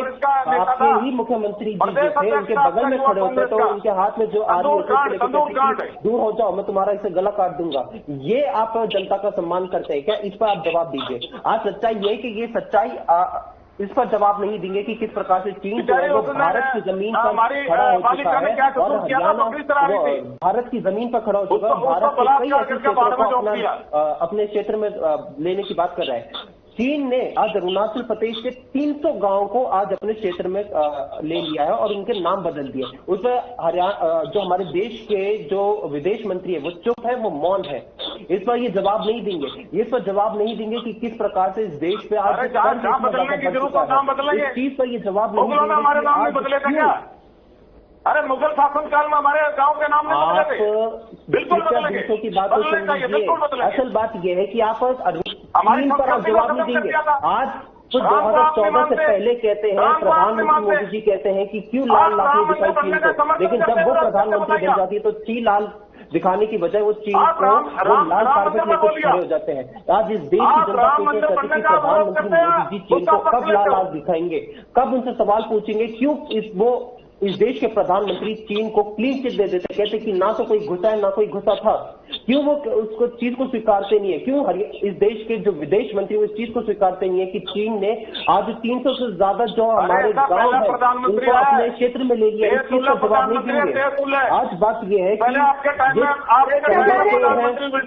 आपके ही मुख्यमंत्री जी जो थे उनके बगल में खड़े होते तो उनके हाथ में जो आ रही होती दूर हो जाओ, मैं तुम्हारा इसे गला काट दूंगा। ये आप जनता का सम्मान करते हैं क्या? इस पर आप जवाब दीजिए। आज सच्चाई ये है कि ये सच्चाई इस पर जवाब नहीं देंगे कि किस प्रकार से चीन जो है वो भारत की जमीन पर खड़ा हो चुका है और हरियाणा भारत की जमीन पर खड़ा हो चुका है। भारत के कई ऐसे क्षेत्रों को अपने क्षेत्र में लेने की बात कर रहा है। चीन ने आज अरुणाचल प्रदेश के 300 गांवों को आज अपने क्षेत्र में ले लिया है और उनके नाम बदल दिए। उस पर हरियाणा जो हमारे देश के जो विदेश मंत्री है वो चुप है, वो मौन है। इस पर ये जवाब नहीं देंगे, इस पर जवाब नहीं देंगे कि किस प्रकार से इस देश पे आज इस चीज पर ये जवाब नहीं देंगे। अरे मुगल शासन काल में हमारे गांव के नाम नहीं बदले थे। बिल्कुल दूसरों की बात को सुन लीजिए। असल बात यह है कि आप चीन पर आप जवाब नहीं देंगे। आज तो 2014 से पहले कहते हैं प्रधानमंत्री मोदी जी कहते हैं कि क्यों लाल लाठी दिखाई चीन को, लेकिन जब वो प्रधानमंत्री बन जाती है तो चीन लाल दिखाने की बजाय वो चीन को वो लाल कार्पेट लेकर खड़े हो जाते हैं। आज इस देश की जनता पूछ रही है कि प्रधानमंत्री मोदी जी चीन को कब लाल लाल दिखाएंगे, कब उनसे सवाल पूछेंगे क्यों इस देश के प्रधानमंत्री चीन को क्लीन चिट दे देते, कहते कि ना तो कोई घुसा है ना कोई घुसा था। क्यों वो उसको चीज को स्वीकारते नहीं है? क्यों इस देश के जो विदेश मंत्री इस चीज को स्वीकारते नहीं है कि चीन ने आज 300 से ज्यादा जो हमारे गांव है उनको अपने क्षेत्र में ले लिया? इस चीज का जवाब नहीं देंगे। आज बात यह है कि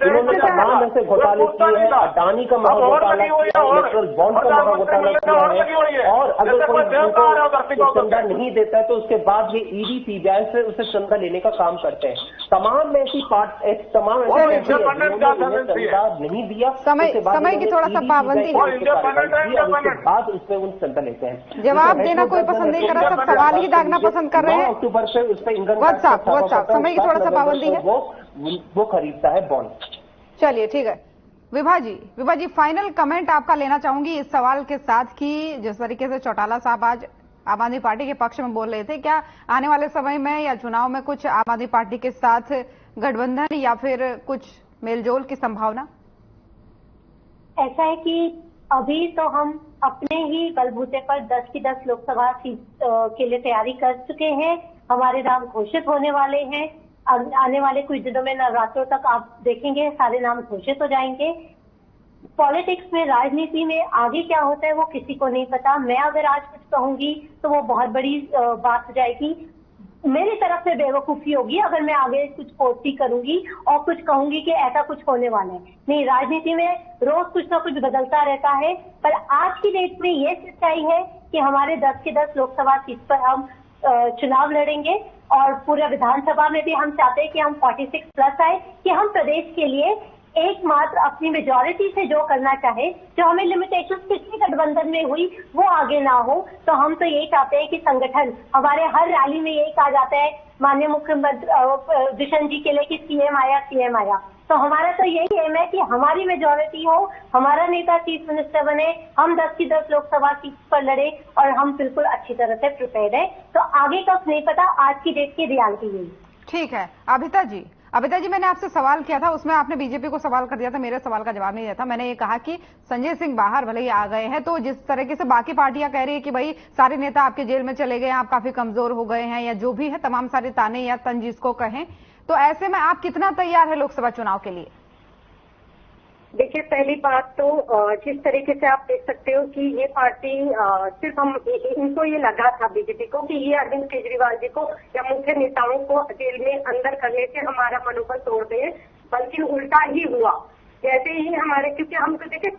उन्होंने तमाम ऐसे घोटाले किए हैं, अडानी का महाघोटाला किया है, इलेक्ट्रल बॉन्ड का महाघोटाला किया है, और अगर कोई उनको चंदा नहीं देता है तो उसके बाद ये ईडी सीबीआई से उसे चंदा लेने का काम करते हैं। तमाम ऐसी तमाम ऐसे चंदा नहीं दिया, समय की थोड़ा सा पाबंदी है, उसके बाद उसमें उन चंदा लेते हैं। जवाब देना कोई पसंद नहीं कर रहा, सब सवाल ही दागना पसंद कर रहे हैं। अक्टूबर से उस पर इंधन समय की थोड़ा सा पाबंदी है, वो खरीदता है बॉन्ड। चलिए ठीक है। विभा जी फाइनल कमेंट आपका लेना चाहूंगी इस सवाल के साथ कि जिस तरीके से चौटाला साहब आज आम आदमी पार्टी के पक्ष में बोल रहे थे, क्या आने वाले समय में या चुनाव में कुछ आम आदमी पार्टी के साथ गठबंधन या फिर कुछ मेलजोल की संभावना? ऐसा है कि अभी तो हम अपने ही बलबूते पर 10 की 10 लोकसभा सीट के लिए तैयारी कर चुके हैं। हमारे नाम घोषित होने वाले हैं। आने वाले कुछ दिनों में, नवरात्रों तक आप देखेंगे सारे नाम घोषित हो जाएंगे। पॉलिटिक्स में, राजनीति में आगे क्या होता है वो किसी को नहीं पता। मैं अगर आज कुछ कहूंगी तो वो बहुत बड़ी बात हो जाएगी, मेरी तरफ से बेवकूफी होगी अगर मैं आगे कुछ पोस्टी करूंगी और कुछ कहूंगी कि ऐसा कुछ होने वाला है। नहीं, राजनीति में रोज कुछ ना कुछ बदलता रहता है, पर आज की डेट में ये सच्चाई है कि हमारे 10 की 10 लोकसभा सीट पर हम चुनाव लड़ेंगे और पूरे विधानसभा में भी हम चाहते हैं कि हम 46+ आए, कि हम प्रदेश के लिए एकमात्र अपनी मेजॉरिटी से जो करना चाहे, जो हमें लिमिटेशन पिछले गठबंधन में हुई वो आगे ना हो। तो हम तो यही चाहते हैं कि संगठन हमारे हर रैली में यही कहा जाता है माननीय मुख्यमंत्री दुष्यंत जी के लिए कि सीएम आया। तो हमारा तो यही एम है कि हमारी मेजॉरिटी हो, हमारा नेता चीफ मिनिस्टर बने, हम 10 की 10 लोकसभा सीट पर लड़े और हम बिल्कुल अच्छी तरह से प्रिपेयर्ड है। तो आगे का नहीं पता, आज की डेट की रियलिटी यही। ठीक है। अबिता जी मैंने आपसे सवाल किया था, उसमें आपने बीजेपी को सवाल कर दिया था, मेरे सवाल का जवाब नहीं दिया था। मैंने ये कहा कि संजय सिंह बाहर भले ही आ गए हैं, तो जिस तरीके से बाकी पार्टियां कह रही है कि भाई सारे नेता आपके जेल में चले गए, आप काफी कमजोर हो गए हैं, या जो भी है तमाम सारे ताने या तंज जिसको कहें, तो ऐसे में आप कितना तैयार है लोकसभा चुनाव के लिए? देखिए, पहली बात तो जिस तरीके से आप देख सकते हो कि ये पार्टी सिर्फ इनको ये लगा था बीजेपी को कि ये अरविंद केजरीवाल जी को या मुख्य नेताओं को जेल में अंदर करने से हमारा मनोबल तोड़ दे, बल्कि उल्टा ही हुआ। जैसे ही हमारे, क्योंकि हम तो देखिए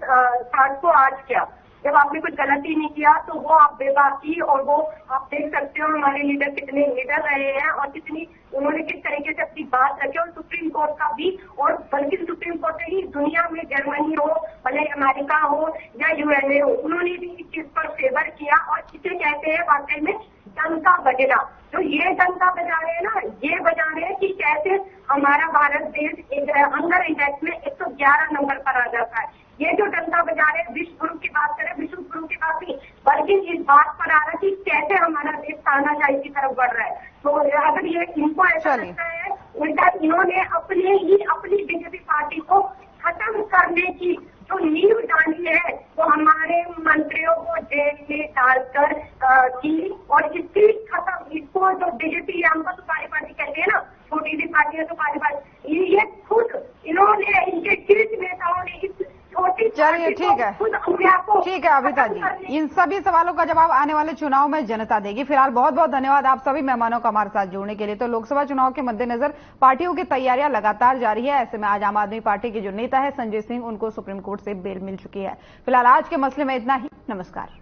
7 को आज क्या, जब आपने कुछ गलती नहीं किया तो वो आप बेबाकी, और वो आप देख सकते हो हमारे लीडर कितने निडर रहे हैं और कितनी उन्होंने किस तरीके से अपनी बात रखी, और सुप्रीम कोर्ट का भी, और बल्कि सुप्रीम कोर्ट ही दुनिया में जर्मनी हो, भले अमेरिका हो या यूएनए हो, उन्होंने भी इस चीज पर फेवर किया। और इसे कहते हैं वाकई में डंका बजना। जो ये डंका बजा रहे हैं ना, ये बजा रहे हैं कि कैसे हमारा भारत देश हंगर इंडेक्स में 111 नंबर पर आ जाता है। ये जो डंका बजा रहे हैं, विश्व गुरु की बात करें, विश्व गुरु की बात नहीं, बल्कि इस बात पर आ रहा है कि कैसे हमारा देश तानाशाही की तरफ बढ़ रहा है। तो अगर ये इनको ऐसा लगता है, उल्टा इन्होंने अपनी बीजेपी पार्टी को खत्म करने की जो नींव डाली है, वो हमारे मंत्रियों को जेल में डालकर की, और इसको जो बीजेपी हमको सुपारी पार्टी कहते हैं ना, छोटी सी पार्टी है सुपारी पार्टी, ये खुद इन्होंने, इनके शीर्ष नेताओं ने इस छोटी, चलिए ठीक है अबिता जी, इन सभी सवालों का जवाब आने वाले चुनाव में जनता देगी। फिलहाल बहुत बहुत धन्यवाद आप सभी मेहमानों का हमारे साथ जुड़ने के लिए। तो लोकसभा चुनाव के मद्देनजर पार्टियों की तैयारियां लगातार जारी है। ऐसे में आज आम आदमी पार्टी के जो नेता है संजय सिंह, उनको सुप्रीम कोर्ट से बेल मिल चुकी है। फिलहाल आज के मसले में इतना ही। नमस्कार।